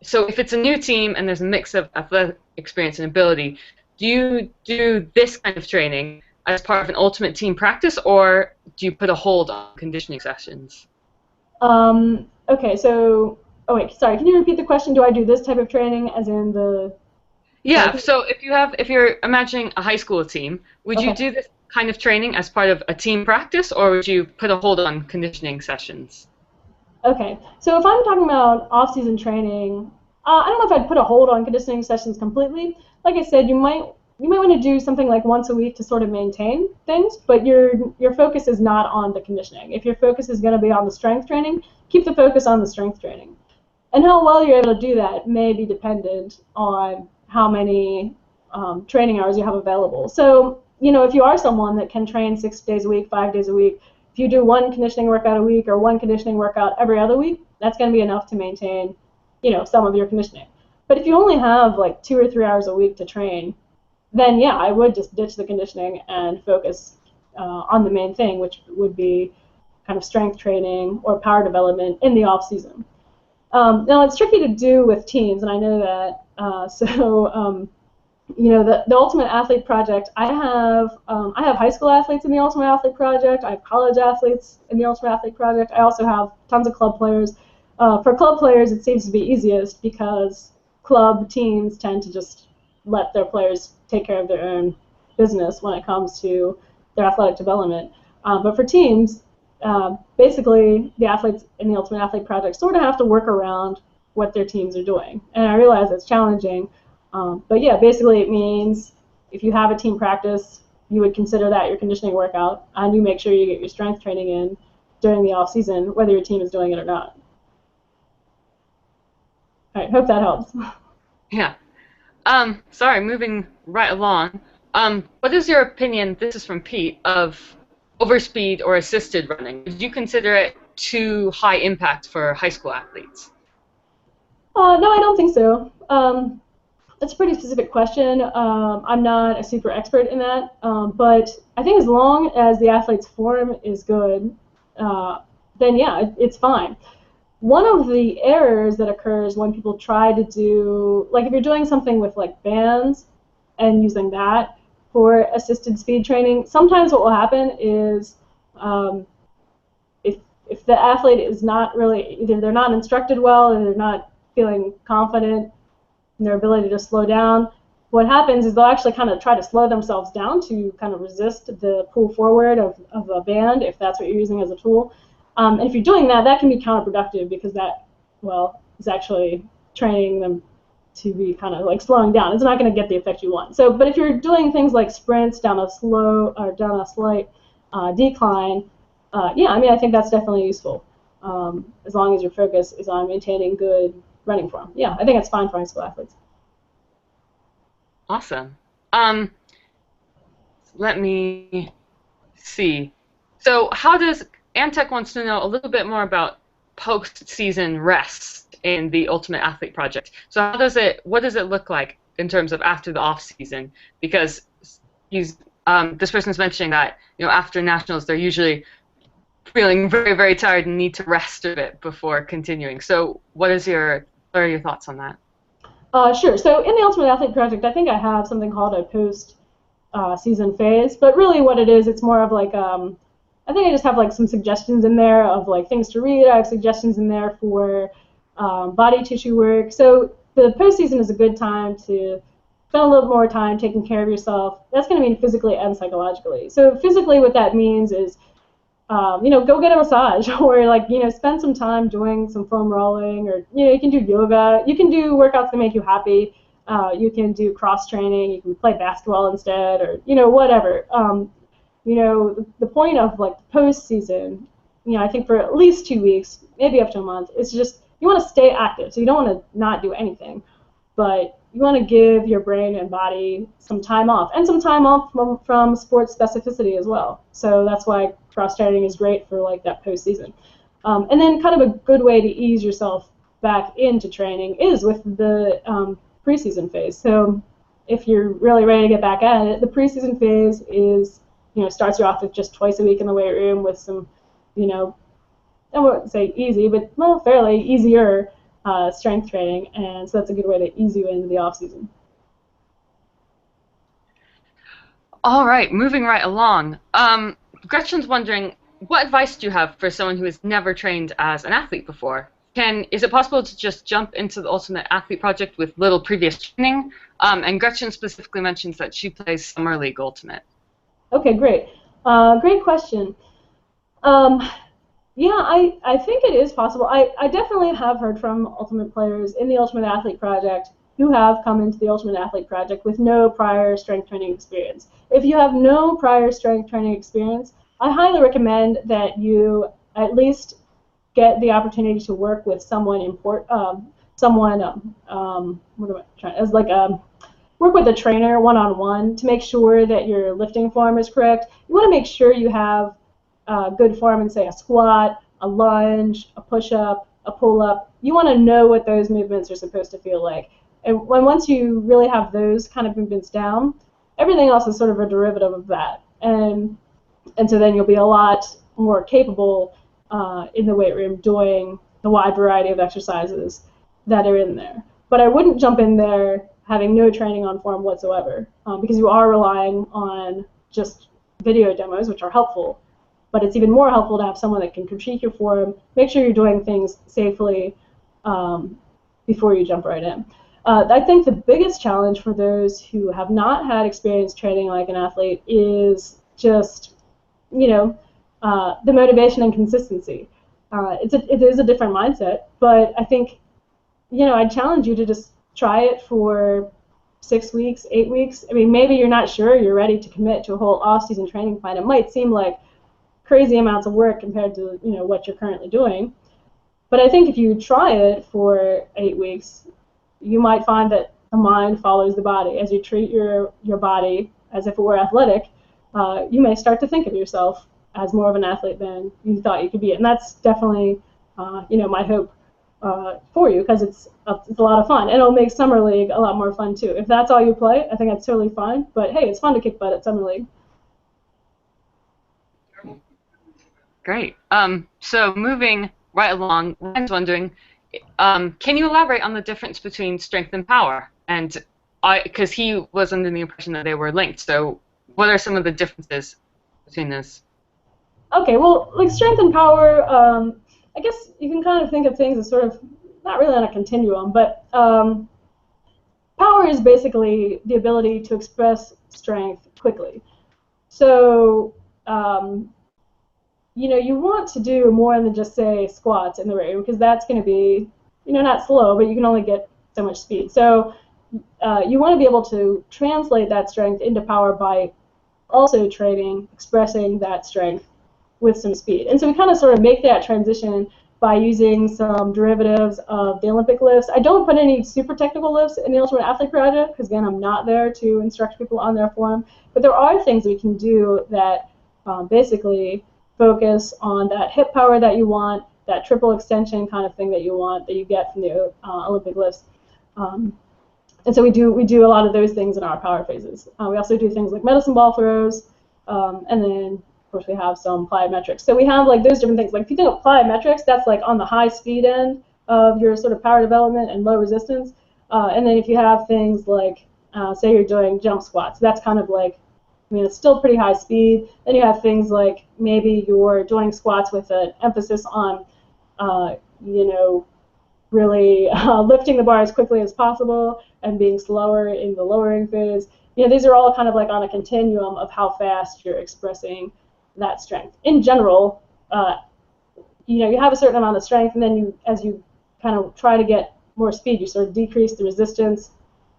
so if it's a new team and there's a mix of athletic experience and ability, do you do this kind of training as part of an ultimate team practice, or do you put a hold on conditioning sessions? Okay, so, oh wait, sorry, can you repeat the question? Do I do this type of training as in the, sorry, Yeah, so if you're imagining a high school team, would you okay. do this kind of training as part of a team practice, or would you put a hold on conditioning sessions? Okay, so if I'm talking about off-season training, I don't know if I'd put a hold on conditioning sessions completely. Like I said, you might want to do something like once a week to sort of maintain things, but your focus is not on the conditioning. If your focus is going to be on the strength training, keep the focus on the strength training. And how well you're able to do that may be dependent on how many training hours you have available. So, if you are someone that can train 6 days a week, 5 days a week, if you do one conditioning workout a week or one conditioning workout every other week, that's going to be enough to maintain, some of your conditioning. But if you only have like 2 or 3 hours a week to train, then yeah, I would just ditch the conditioning and focus on the main thing, which would be kind of strength training or power development in the off season. Now it's tricky to do with teams, and I know that. The Ultimate Athlete Project. I have high school athletes in the Ultimate Athlete Project. I have college athletes in the Ultimate Athlete Project. I also have tons of club players. For club players, it seems to be easiest because club teams tend to just let their players take care of their own business when it comes to their athletic development. But for teams, basically the athletes in the Ultimate Athlete Project sort of have to work around what their teams are doing. And I realize it's challenging, but yeah, basically it means if you have a team practice, you would consider that your conditioning workout, and you make sure you get your strength training in during the off season, whether your team is doing it or not. All right, hope that helps. Yeah. Sorry, moving right along. What is your opinion, this is from Pete, of overspeed or assisted running? Would you consider it too high impact for high school athletes? No, I don't think so. That's a pretty specific question. I'm not a super expert in that, but I think as long as the athlete's form is good, uh, then yeah, it's fine. One of the errors that occurs when people try to do, like if you're doing something with like bands and using that for assisted speed training, sometimes what will happen is um, if if the athlete is not really, either they're not instructed well or they're not feeling confident in their ability to slow down, what happens is they'll actually kind of try to slow themselves down to kind of resist the pull forward of a band, if that's what you're using as a tool. And if you're doing that, that can be counterproductive because that, well, is actually training them to be kind of like slowing down. It's not going to get the effect you want. So, but if you're doing things like sprints down a slow or down a slight decline, yeah, I mean, I think that's definitely useful as long as your focus is on maintaining good running form. Yeah, I think it's fine for high school athletes. Awesome. Um, Let me see. So, how does Antec wants to know a little bit more about post-season rest in the Ultimate Athlete Project. So, what does it look like in terms of after the off season? Because this person's mentioning that after nationals they're usually feeling very very tired and need to rest a bit before continuing. So, what are your thoughts on that? Sure. So in the Ultimate Athlete Project, I think I have something called a post season phase, but really what it is, it's more of like I think I just have like some suggestions in there of like things to read. I have suggestions in there for body tissue work. So the postseason is a good time to spend a little more time taking care of yourself. That's going to mean physically and psychologically. So physically, what that means is go get a massage or like, spend some time doing some foam rolling, or, you can do yoga. You can do workouts that make you happy. You can do cross training. You can play basketball instead, or, whatever. The point of like the postseason, I think for at least 2 weeks, maybe up to a month, it's just you want to stay active. So you don't want to not do anything, but you want to give your brain and body some time off, and some time off from sports specificity as well. So that's why cross training is great for like that postseason. And then kind of a good way to ease yourself back into training is with the preseason phase. So if you're really ready to get back at it, the preseason phase is, starts you off with just twice a week in the weight room with some, I wouldn't say easy, but well, fairly easier strength training, and so that's a good way to ease you into the off season. All right, moving right along. Gretchen's wondering, what advice do you have for someone who has never trained as an athlete before? Is it possible to just jump into the Ultimate Athlete Project with little previous training? And Gretchen specifically mentions that she plays Summer League Ultimate. Okay, great. Great question. Yeah, I think it is possible. I definitely have heard from Ultimate players in the Ultimate Athlete Project who have come into the Ultimate Athlete Project with no prior strength training experience. If you have no prior strength training experience, I highly recommend that you at least get the opportunity to work with someone what am I trying as like work with a trainer one-on-one to make sure that your lifting form is correct. You want to make sure you have good form in, say, a squat, a lunge, a push-up, a pull-up. You want to know what those movements are supposed to feel like. And once you really have those kind of movements down, everything else is sort of a derivative of that. And so then you'll be a lot more capable in the weight room doing the wide variety of exercises that are in there. But I wouldn't jump in there having no training on form whatsoever because you are relying on just video demos, which are helpful. But it's even more helpful to have someone that can critique your form, make sure you're doing things safely before you jump right in. I think the biggest challenge for those who have not had experience training like an athlete is just, the motivation and consistency. It is a different mindset, but I think, I'd challenge you to just try it for 6 weeks, 8 weeks. I mean, maybe you're not sure you're ready to commit to a whole off-season training plan. It might seem like crazy amounts of work compared to what you're currently doing. But I think if you try it for 8 weeks, you might find that the mind follows the body. As you treat your body as if it were athletic, you may start to think of yourself as more of an athlete than you thought you could be. And that's definitely, my hope for you, because it's a lot of fun. And it'll make Summer League a lot more fun, too. If that's all you play, I think that's totally fine. But, hey, it's fun to kick butt at Summer League. Great. So moving right along, Ryan's wondering, can you elaborate on the difference between strength and power? And because he was under the impression that they were linked, so what are some of the differences between this? Okay, well, like strength and power, I guess you can kind of think of things as sort of not really on a continuum, but power is basically the ability to express strength quickly. So, you want to do more than just, say, squats in the weight room, because that's going to be, not slow, but you can only get so much speed. So you want to be able to translate that strength into power by also training, expressing that strength with some speed. And so we kind of sort of make that transition by using some derivatives of the Olympic lifts. I don't put any super technical lifts in the Ultimate Athlete Project because, again, I'm not there to instruct people on their form. But there are things we can do that basically focus on that hip power that you want, that triple extension kind of thing that you want, that you get from the Olympic lifts. And so we do a lot of those things in our power phases. We also do things like medicine ball throws, and then of course we have some plyometrics. So we have like those different things. Like if you think of plyometrics, that's like on the high speed end of your sort of power development and low resistance. And then if you have things like, say you're doing jump squats, that's kind of like, I mean, it's still pretty high speed. Then you have things like maybe you're doing squats with an emphasis on, really lifting the bar as quickly as possible and being slower in the lowering phase. These are all kind of like on a continuum of how fast you're expressing that strength. In general, you have a certain amount of strength, and then as you kind of try to get more speed, you sort of decrease the resistance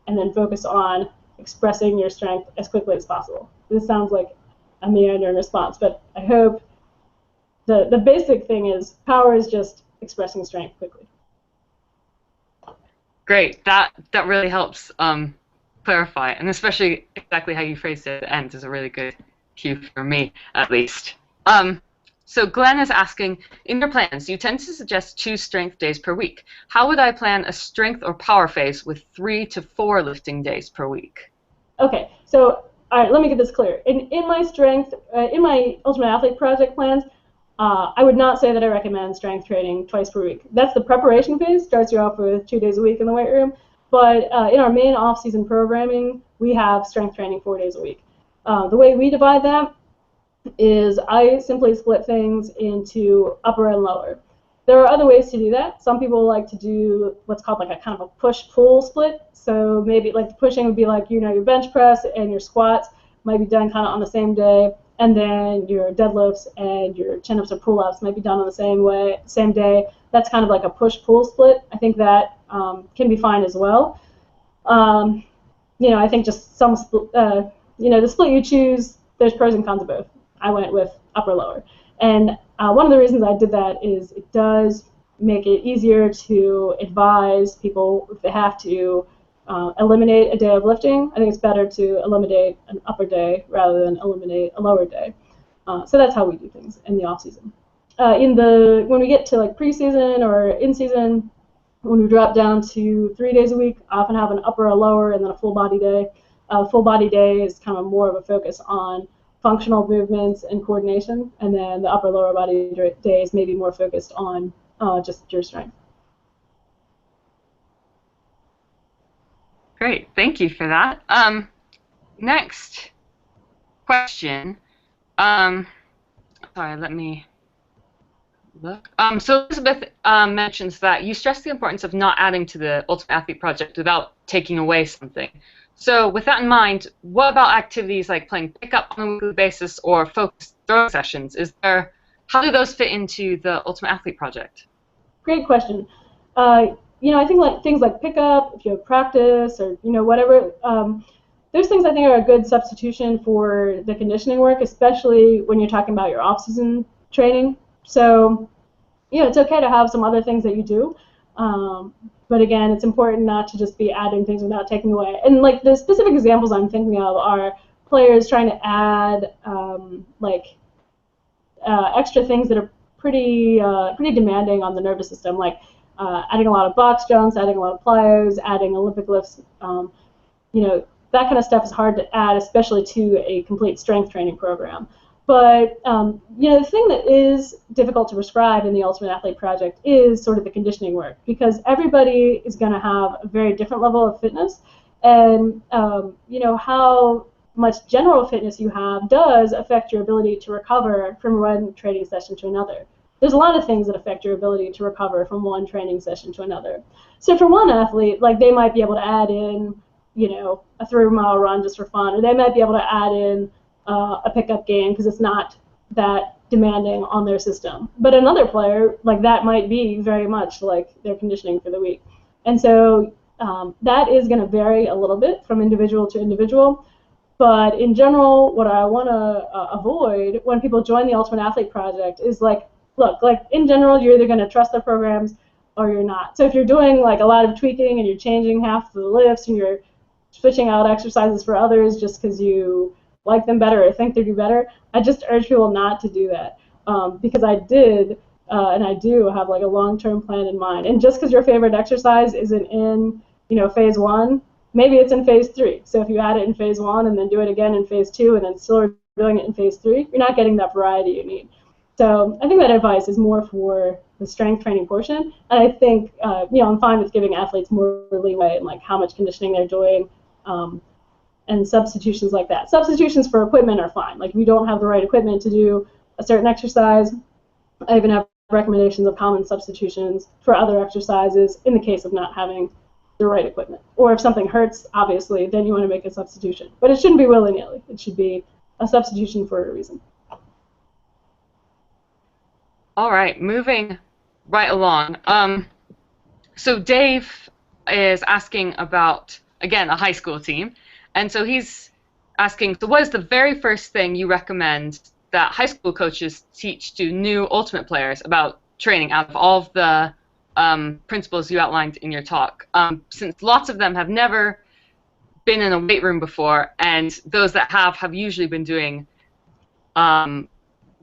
and then focus on expressing your strength as quickly as possible. This sounds like a meandering response, but I hope the basic thing is power is just expressing strength quickly. Great. That really helps clarify, and especially exactly how you phrased it at the end is a really good cue for me, at least. So Glenn is asking, in your plans, you tend to suggest 2 strength days per week. How would I plan a strength or power phase with 3 to 4 lifting days per week? Okay, so all right, let me get this clear. In my strength, in my Ultimate Athlete Project plans, I would not say that I recommend strength training twice per week. That's the preparation phase, starts you off with 2 days a week in the weight room. But in our main off-season programming, we have strength training 4 days a week. The way we divide that is I simply split things into upper and lower. There are other ways to do that. Some people like to do what's called like a kind of a push-pull split. So maybe like the pushing would be like, you know, your bench press and your squats might be done kind of on the same day, and then your deadlifts and your chin-ups or pull-ups might be done on the same day. That's kind of like a push-pull split. I think that can be fine as well. You know, I think just you know, the split you choose, there's pros and cons of both. I went with upper-lower. And one of the reasons I did that is it does make it easier to advise people if they have to eliminate a day of lifting. I think it's better to eliminate an upper day rather than eliminate a lower day. So that's how we do things in the off season. When we get to like preseason or in season, when we drop down to 3 days a week, I often have an upper, a lower, and then a full body day. Full body day is kind of more of a focus on functional movements and coordination, and then the upper lower body days may be more focused on just pure strength. Great, thank you for that. Next question. Sorry, let me look. So Elizabeth mentions that you stress the importance of not adding to the Ultimate Athlete project without taking away something. So with that in mind, what about activities like playing pickup on a weekly basis or focused throwing sessions? How do those fit into the Ultimate Athlete project? Great question. You know, I think like things like pickup, if you have practice or you know whatever, those things I think are a good substitution for the conditioning work, especially when you're talking about your off-season training. So, you know, it's okay to have some other things that you do. But again, it's important not to just be adding things without taking away. And like the specific examples I'm thinking of are players trying to add extra things that are pretty demanding on the nervous system, like adding a lot of box jumps, adding a lot of plyos, adding Olympic lifts. You know, that kind of stuff is hard to add, especially to a complete strength training program. But you know, the thing that is difficult to prescribe in the Ultimate Athlete Project is sort of the conditioning work, because everybody is going to have a very different level of fitness, and you know, how much general fitness you have does affect your ability to recover from one training session to another. There's a lot of things that affect your ability to recover from one training session to another. So for one athlete, like they might be able to add in, you know, a 3-mile run just for fun, or they might be able to add in a pickup game because it's not that demanding on their system. But another player, like that might be very much like their conditioning for the week. And so that is going to vary a little bit from individual to individual. But in general, what I want to avoid when people join the Ultimate Athlete Project is like, look, like in general, you're either going to trust their programs or you're not. So if you're doing like a lot of tweaking and you're changing half the lifts and you're switching out exercises for others just because you like them better or think they do better, I just urge people not to do that, because I did and I do have like a long-term plan in mind. And just because your favorite exercise isn't in, you know, phase 1, maybe it's in phase 3. So if you add it in phase 1 and then do it again in phase 2 and then still are doing it in phase 3, you're not getting that variety you need. So I think that advice is more for the strength training portion, and I think you know, I'm fine with giving athletes more leeway in like how much conditioning they're doing. And substitutions like that. Substitutions for equipment are fine. Like if you don't have the right equipment to do a certain exercise, I even have recommendations of common substitutions for other exercises in the case of not having the right equipment. Or if something hurts, obviously, then you want to make a substitution. But it shouldn't be willy-nilly. It should be a substitution for a reason. All right, moving right along. So Dave is asking about, again, a high school team. And so he's asking, so what is the very first thing you recommend that high school coaches teach to new Ultimate players about training out of all of the principles you outlined in your talk? Since lots of them have never been in a weight room before, and those that have usually been doing the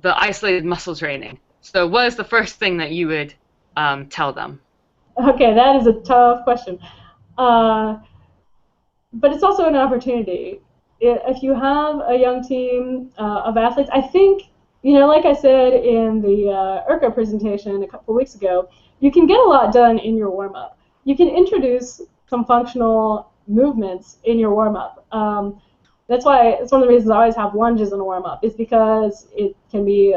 isolated muscle training. So what is the first thing that you would tell them? Okay, that is a tough question. But it's also an opportunity. If you have a young team of athletes, I think Like I said in the IRCA presentation a couple weeks ago, you can get a lot done in your warm-up. You can introduce some functional movements in your warm-up. That's why it's one of the reasons I always have lunges in a warm-up, is because it can be,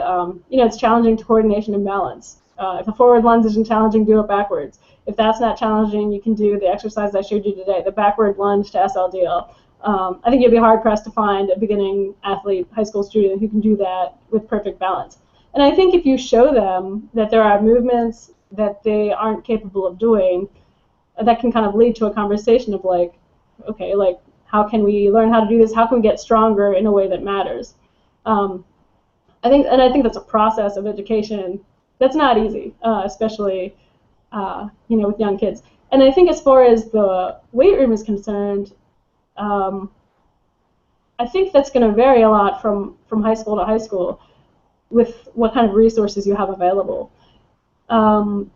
it's challenging to coordination and balance. If a forward lunge isn't challenging, do it backwards. If that's not challenging, you can do the exercise I showed you today, the backward lunge to SLDL. I think you'd be hard-pressed to find a beginning athlete, high school student, who can do that with perfect balance. And I think if you show them that there are movements that they aren't capable of doing, that can kind of lead to a conversation of like, okay, like, how can we learn how to do this? How can we get stronger in a way that matters? I think that's a process of education that's not easy, especially with young kids. And I think as far as the weight room is concerned, I think that's going to vary a lot from high school to high school with what kind of resources you have available.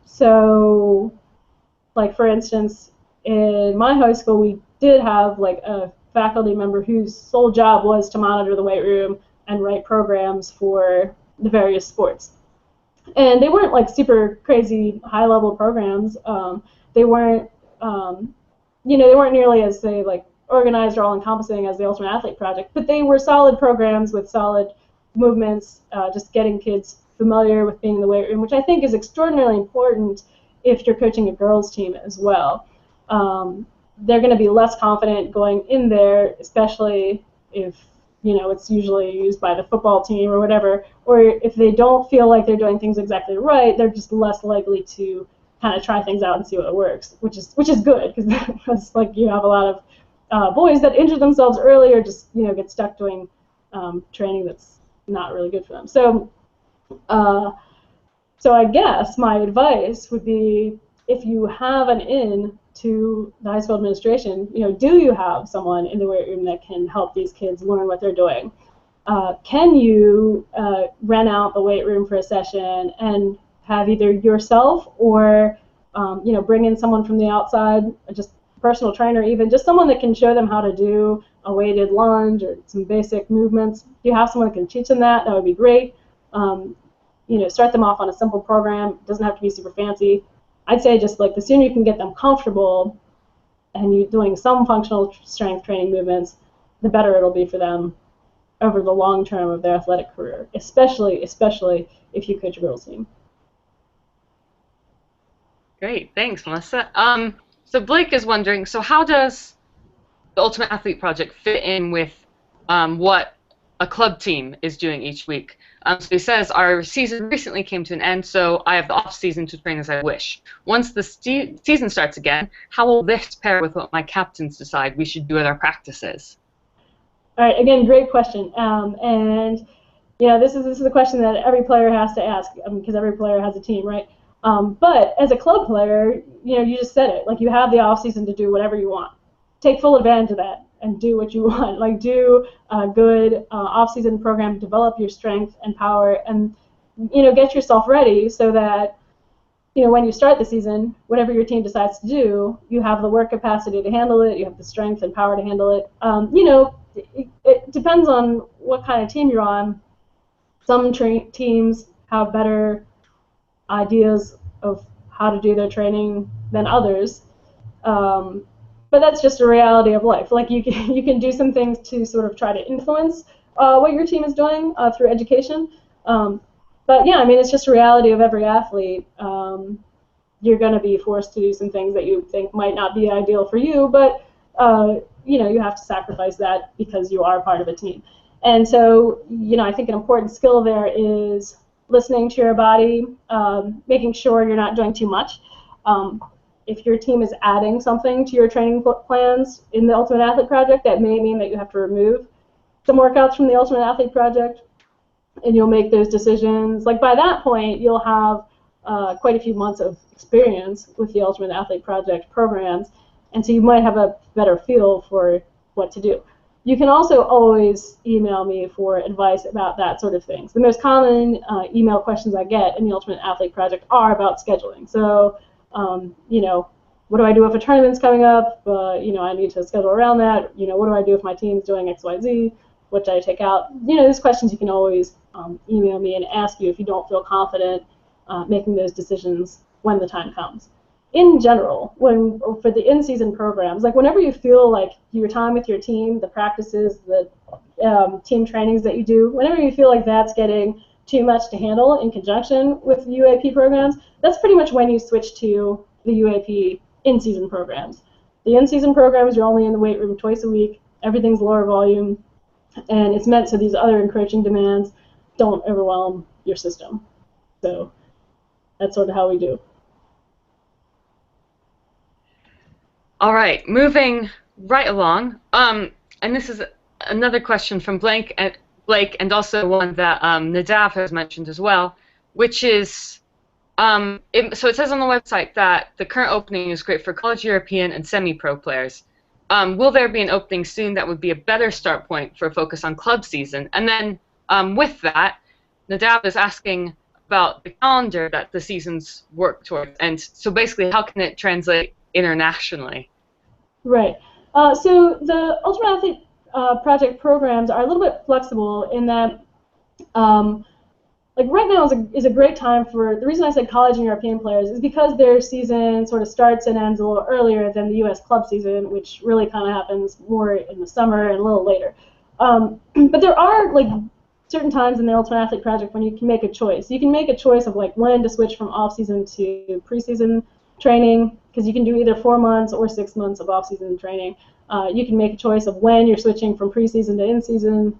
So, like for instance, in my high school, we did have like a faculty member whose sole job was to monitor the weight room and write programs for the various sports. And they weren't like super crazy high-level programs. They weren't, they weren't nearly as, say, like organized or all-encompassing as the Ultimate Athlete Project, but they were solid programs with solid movements, just getting kids familiar with being in the weight room, which I think is extraordinarily important if you're coaching a girls' team as well. They're going to be less confident going in there, especially if it's usually used by the football team or whatever, or if they don't feel like they're doing things exactly right, they're just less likely to kind of try things out and see what works, which is good, because like you have a lot of boys that injure themselves early or just get stuck doing training that's not really good for them. So I guess my advice would be, if you have an in to the high school administration, do you have someone in the weight room that can help these kids learn what they're doing? Can you rent out the weight room for a session and have either yourself or bring in someone from the outside, just a personal trainer, even just someone that can show them how to do a weighted lunge or some basic movements? If you have someone that can teach them that would be great. Start them off on a simple program. It doesn't have to be super fancy. I'd say just like the sooner you can get them comfortable and you doing some functional strength training movements, the better it'll be for them over the long term of their athletic career, especially if you coach a girls team. Great, thanks, Melissa. So Blake is wondering, so how does the Ultimate Athlete Project fit in with what a club team is doing each week? So he says, our season recently came to an end, so I have the off season to train as I wish. Once the season starts again, how will this pair with what my captains decide we should do at our practices? All right, again, great question. And this is a question that every player has to ask, because every player has a team, right? But as a club player, you just said it. Like, you have the off season to do whatever you want. Take full advantage of that and do what you want. Like, do a good off-season program, develop your strength and power, and get yourself ready so that when you start the season, whatever your team decides to do, you have the work capacity to handle it, you have the strength and power to handle it. It depends on what kind of team you're on. Some teams have better ideas of how to do their training than others. But that's just a reality of life. Like, you can do some things to sort of try to influence what your team is doing through education. But yeah, I mean, it's just a reality of every athlete. You're going to be forced to do some things that you think might not be ideal for you, but you have to sacrifice that because you are part of a team. And so, I think an important skill there is listening to your body, making sure you're not doing too much. If your team is adding something to your training plans in the Ultimate Athlete Project, that may mean that you have to remove some workouts from the Ultimate Athlete Project, and you'll make those decisions. Like, by that point, you'll have quite a few months of experience with the Ultimate Athlete Project programs, and so you might have a better feel for what to do. You can also always email me for advice about that sort of things. The most common email questions I get in the Ultimate Athlete Project are about scheduling. So, what do I do if a tournament's coming up? I need to schedule around that. What do I do if my team's doing X, Y, Z? what did I take out? These questions you can always email me and ask you if you don't feel confident making those decisions when the time comes. In general, for the in-season programs, like whenever you feel like your time with your team, the practices, the team trainings that you do, whenever you feel like that's getting too much to handle in conjunction with UAP programs, that's pretty much when you switch to the UAP in-season programs. The in-season programs, you're only in the weight room twice a week, everything's lower volume, and it's meant so these other encroaching demands don't overwhelm your system. So that's sort of how we do. All right, moving right along. And this is another question from Blake, and also one that Nadav has mentioned as well, which is, so it says on the website that the current opening is great for college European and semi-pro players. Will there be an opening soon that would be a better start point for a focus on club season? And then with that, Nadav is asking about the calendar that the seasons work towards, and so basically how can it translate internationally? Right. So the Ultimate Athlete Project programs are a little bit flexible in that, like right now is a great time for, the reason I said college and European players is because their season sort of starts and ends a little earlier than the U.S. club season, which really kind of happens more in the summer and a little later. But there are like certain times in the Ultimate Athlete Project when you can make a choice. You can make a choice of like when to switch from off-season to preseason training, because you can do either 4 months or 6 months of off-season training. You can make a choice of when you're switching from preseason to in-season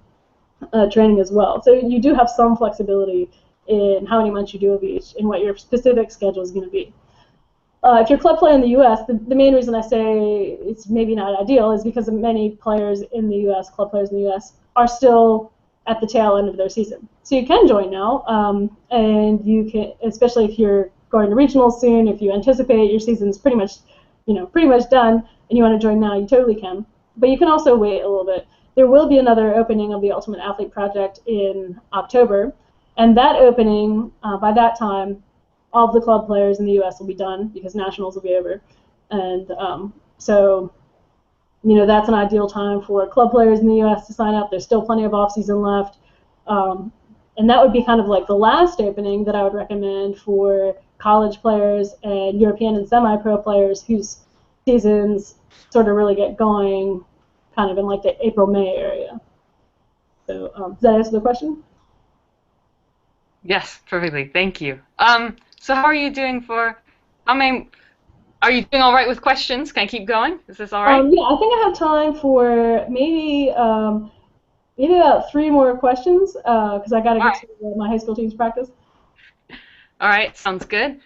training as well. So you do have some flexibility in how many months you do of each and what your specific schedule is going to be. If you're club player in the U.S., the main reason I say it's maybe not ideal is because many players in the U.S., club players in the U.S., are still at the tail end of their season. So you can join now, and you can, especially if you're going to regionals soon, if you anticipate your season's pretty much done, and you want to join now, you totally can. But you can also wait a little bit. There will be another opening of the Ultimate Athlete Project in October, and that opening, by that time, all of the club players in the U.S. will be done because nationals will be over, and so that's an ideal time for club players in the U.S. to sign up. There's still plenty of off-season left, and that would be kind of like the last opening that I would recommend for college players and European and semi-pro players whose seasons sort of really get going kind of in like the April-May area. So does that answer the question? Yes, perfectly. Thank you. So how are you doing are you doing all right with questions? Can I keep going? Is this all right? Yeah, I think I have time for maybe about 3 more questions because I got to get to my high school teams practice. All right, sounds good.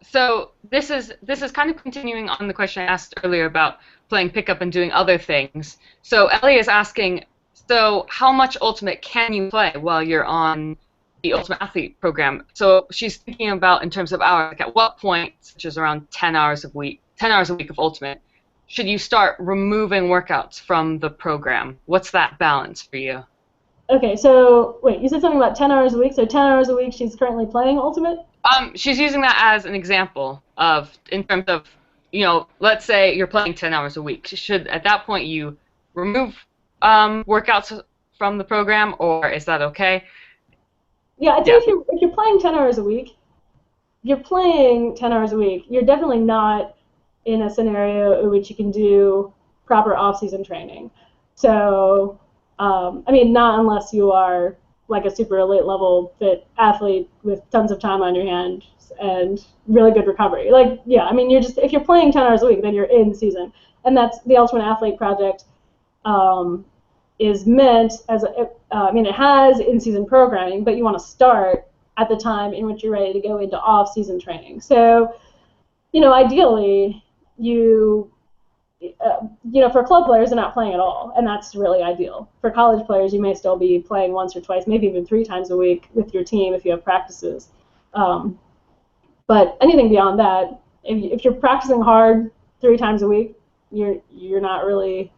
So this is kind of continuing on the question I asked earlier about playing pickup and doing other things. So Ellie is asking, so how much Ultimate can you play while you're on the Ultimate Athlete program? So she's thinking about in terms of hours, like at what point, such as around 10 hours a week of Ultimate, should you start removing workouts from the program? What's that balance for you? Okay, so wait, you said something about 10 hours a week. So 10 hours a week she's currently playing Ultimate? She's using that as an example in terms of, let's say you're playing 10 hours a week. Should, at that point, you remove workouts from the program, or is that okay? Yeah, I'd say if you're playing 10 hours a week, you're definitely not in a scenario in which you can do proper off-season training. So, not unless you are like a super elite level fit athlete with tons of time on your hands and really good recovery. If you're playing 10 hours a week, then you're in season. And that's the Ultimate Athlete Project is meant as it has in-season programming, but you want to start at the time in which you're ready to go into off-season training. So, ideally, for club players, they're not playing at all, and that's really ideal. For college players, you may still be playing once or twice, maybe even 3 times a week with your team if you have practices. But anything beyond that, if you're practicing hard 3 times a week, you're not really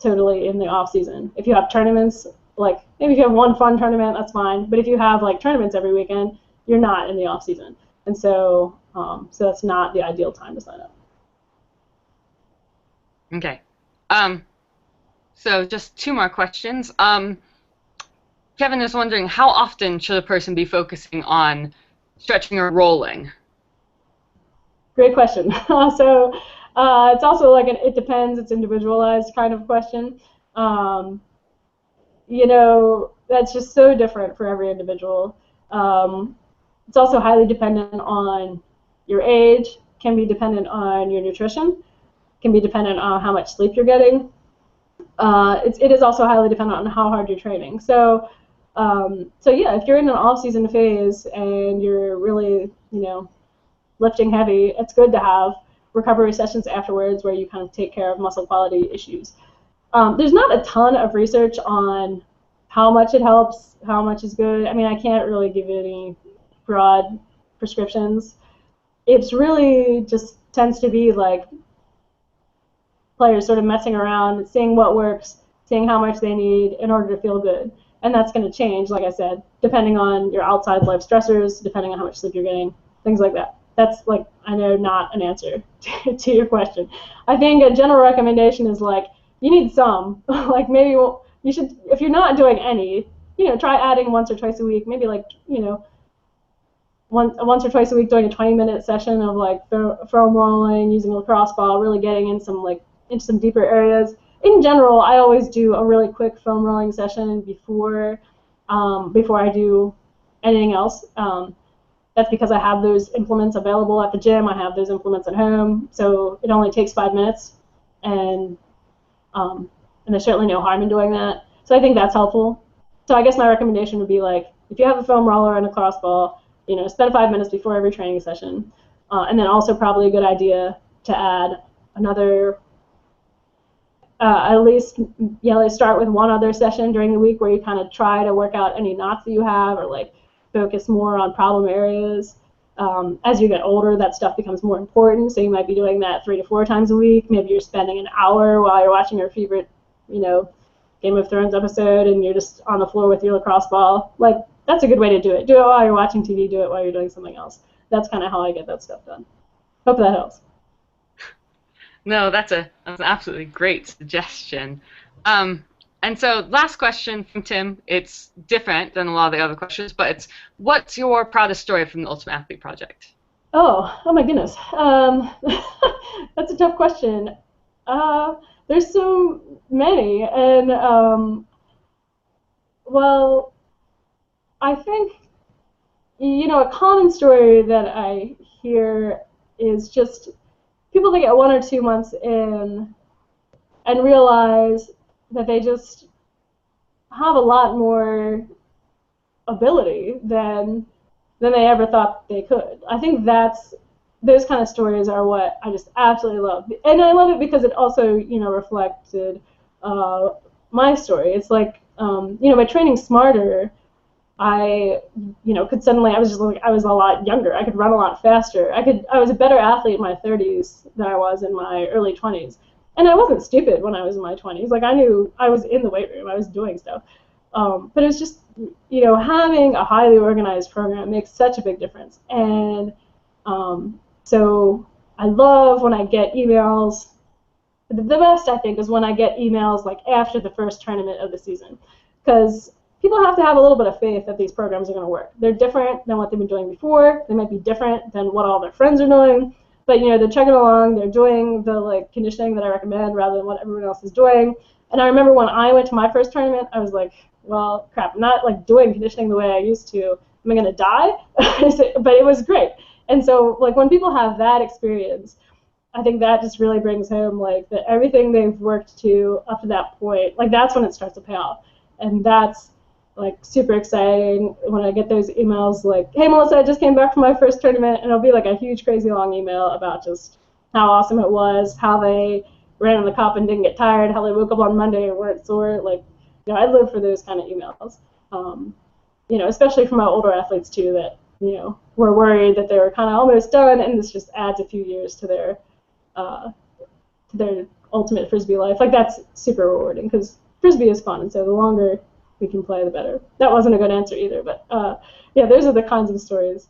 totally in the off season. If you have tournaments, like maybe if you have one fun tournament, that's fine. But if you have like tournaments every weekend, you're not in the off season, and so that's not the ideal time to sign up. Okay. So just two more questions. Kevin is wondering how often should a person be focusing on stretching or rolling? Great question. It's also like it depends, it's individualized kind of question. Um, that's just so different for every individual. Um, it's also highly dependent on your age, can be dependent on your nutrition, can be dependent on how much sleep you're getting. It is also highly dependent on how hard you're training. So yeah, if you're in an off-season phase and you're really, lifting heavy, it's good to have recovery sessions afterwards where you kind of take care of muscle quality issues. There's not a ton of research on how much it helps, how much is good. I mean, I can't really give you any broad prescriptions. It's really just tends to be like players sort of messing around, seeing what works, seeing how much they need in order to feel good. And that's going to change, like I said, depending on your outside life stressors, depending on how much sleep you're getting, things like that. That's like, I know, not an answer to your question. I think a general recommendation is like, you need some. Like maybe you should, if you're not doing any, try adding once or twice a week, maybe like, once or twice a week doing a 20-minute session of like foam rolling, using a lacrosse ball, really getting in some like into some deeper areas. In general, I always do a really quick foam rolling session before I do anything else. That's because I have those implements available at the gym. I have those implements at home, so it only takes 5 minutes, and there's certainly no harm in doing that. So I think that's helpful. So I guess my recommendation would be like, if you have a foam roller and a cross ball, spend 5 minutes before every training session, and then also probably a good idea to add another, at least, like start with one other session during the week where you kind of try to work out any knots that you have, or like focus more on problem areas. As you get older, that stuff becomes more important, so you might be doing that 3 to 4 times a week. Maybe you're spending an hour while you're watching your favorite, Game of Thrones episode, and you're just on the floor with your lacrosse ball. Like, that's a good way to do it. Do it while you're watching TV, do it while you're doing something else. That's kind of how I get that stuff done. Hope that helps. No, that's an absolutely great suggestion. Um, and so last question from Tim. It's different than a lot of the other questions, but it's what's your proudest story from the Ultimate Athlete Project? Oh my goodness. That's a tough question. Uh, there's so many, and well, I think a common story that I hear is just people that get 1 or 2 months in and realize that they just have a lot more ability than they ever thought they could. I think those kind of stories are what I just absolutely love, and I love it because it also reflected uh, my story. It's like by training smarter, I could suddenly I was a lot younger. I could run a lot faster. I was a better athlete in my 30s than I was in my early 20s. And I wasn't stupid when I was in my 20s. Like I knew I was in the weight room. I was doing stuff. But it was just having a highly organized program makes such a big difference. And so I love when I get emails. The best I think is when I get emails like after the first tournament of the season, because people have to have a little bit of faith that these programs are going to work. They're different than what they've been doing before. They might be different than what all their friends are doing, but they're chugging along. They're doing the like conditioning that I recommend rather than what everyone else is doing. And I remember when I went to my first tournament, I was like, well, crap, I'm not like doing conditioning the way I used to. Am I going to die? But it was great. And so like when people have that experience, I think that just really brings home like that everything they've worked to up to that point, like that's when it starts to pay off. And that's like super exciting when I get those emails like, hey Melissa, I just came back from my first tournament, and it'll be like a huge crazy long email about just how awesome it was, how they ran on the cup and didn't get tired, how they woke up on Monday and weren't sore. Like, I live for those kind of emails. Especially from our older athletes too that, were worried that they were kind of almost done, and this just adds a few years to their ultimate frisbee life. Like that's super rewarding because frisbee is fun, and so the longer we can play, the better. That wasn't a good answer either, but yeah, those are the kinds of stories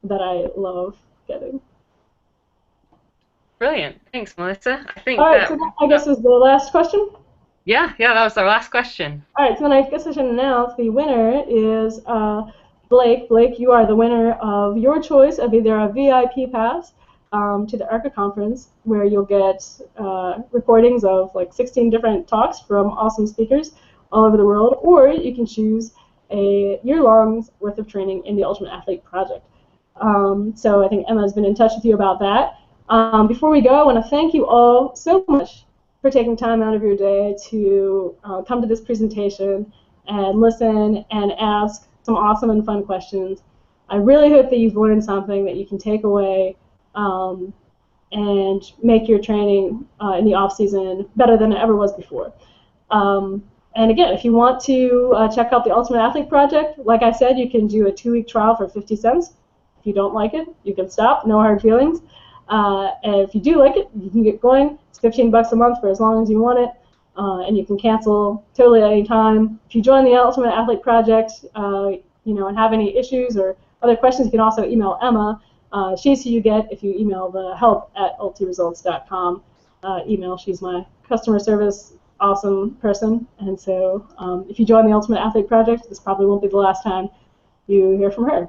that I love getting. Brilliant. Thanks, Melissa. I All think right, that so that, I guess was the last question. Yeah, that was our last question. All right, so then I guess I should announce the winner is Blake. Blake, you are the winner of your choice of either a VIP pass to the ARCA conference, where you'll get recordings of like 16 different talks from awesome speakers all over the world, or you can choose a year-long worth of training in the Ultimate Athlete Project. So I think Emma's been in touch with you about that. Before we go, I want to thank you all so much for taking time out of your day to come to this presentation and listen and ask some awesome and fun questions. I really hope that you've learned something that you can take away and make your training in the off season better than it ever was before. And again, if you want to check out the Ultimate Athlete Project, like I said, you can do a 2-week trial for 50 cents. If you don't like it, you can stop, no hard feelings. And if you do like it, you can get going. It's $15 a month for as long as you want it, and you can cancel totally at any time. If you join the Ultimate Athlete Project, and have any issues or other questions, you can also email Emma. She's who you get if you email the help@ultiresults.com email. She's my customer service awesome person, and so if you join the Ultimate Athlete Project, this probably won't be the last time you hear from her.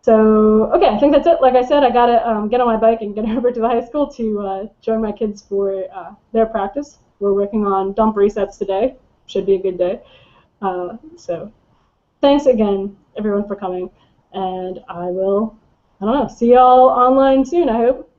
So, okay, I think that's it. Like I said, I got to get on my bike and get over to the high school to join my kids for their practice. We're working on dump resets today. Should be a good day. So, thanks again, everyone, for coming. And I don't know, see y'all online soon, I hope.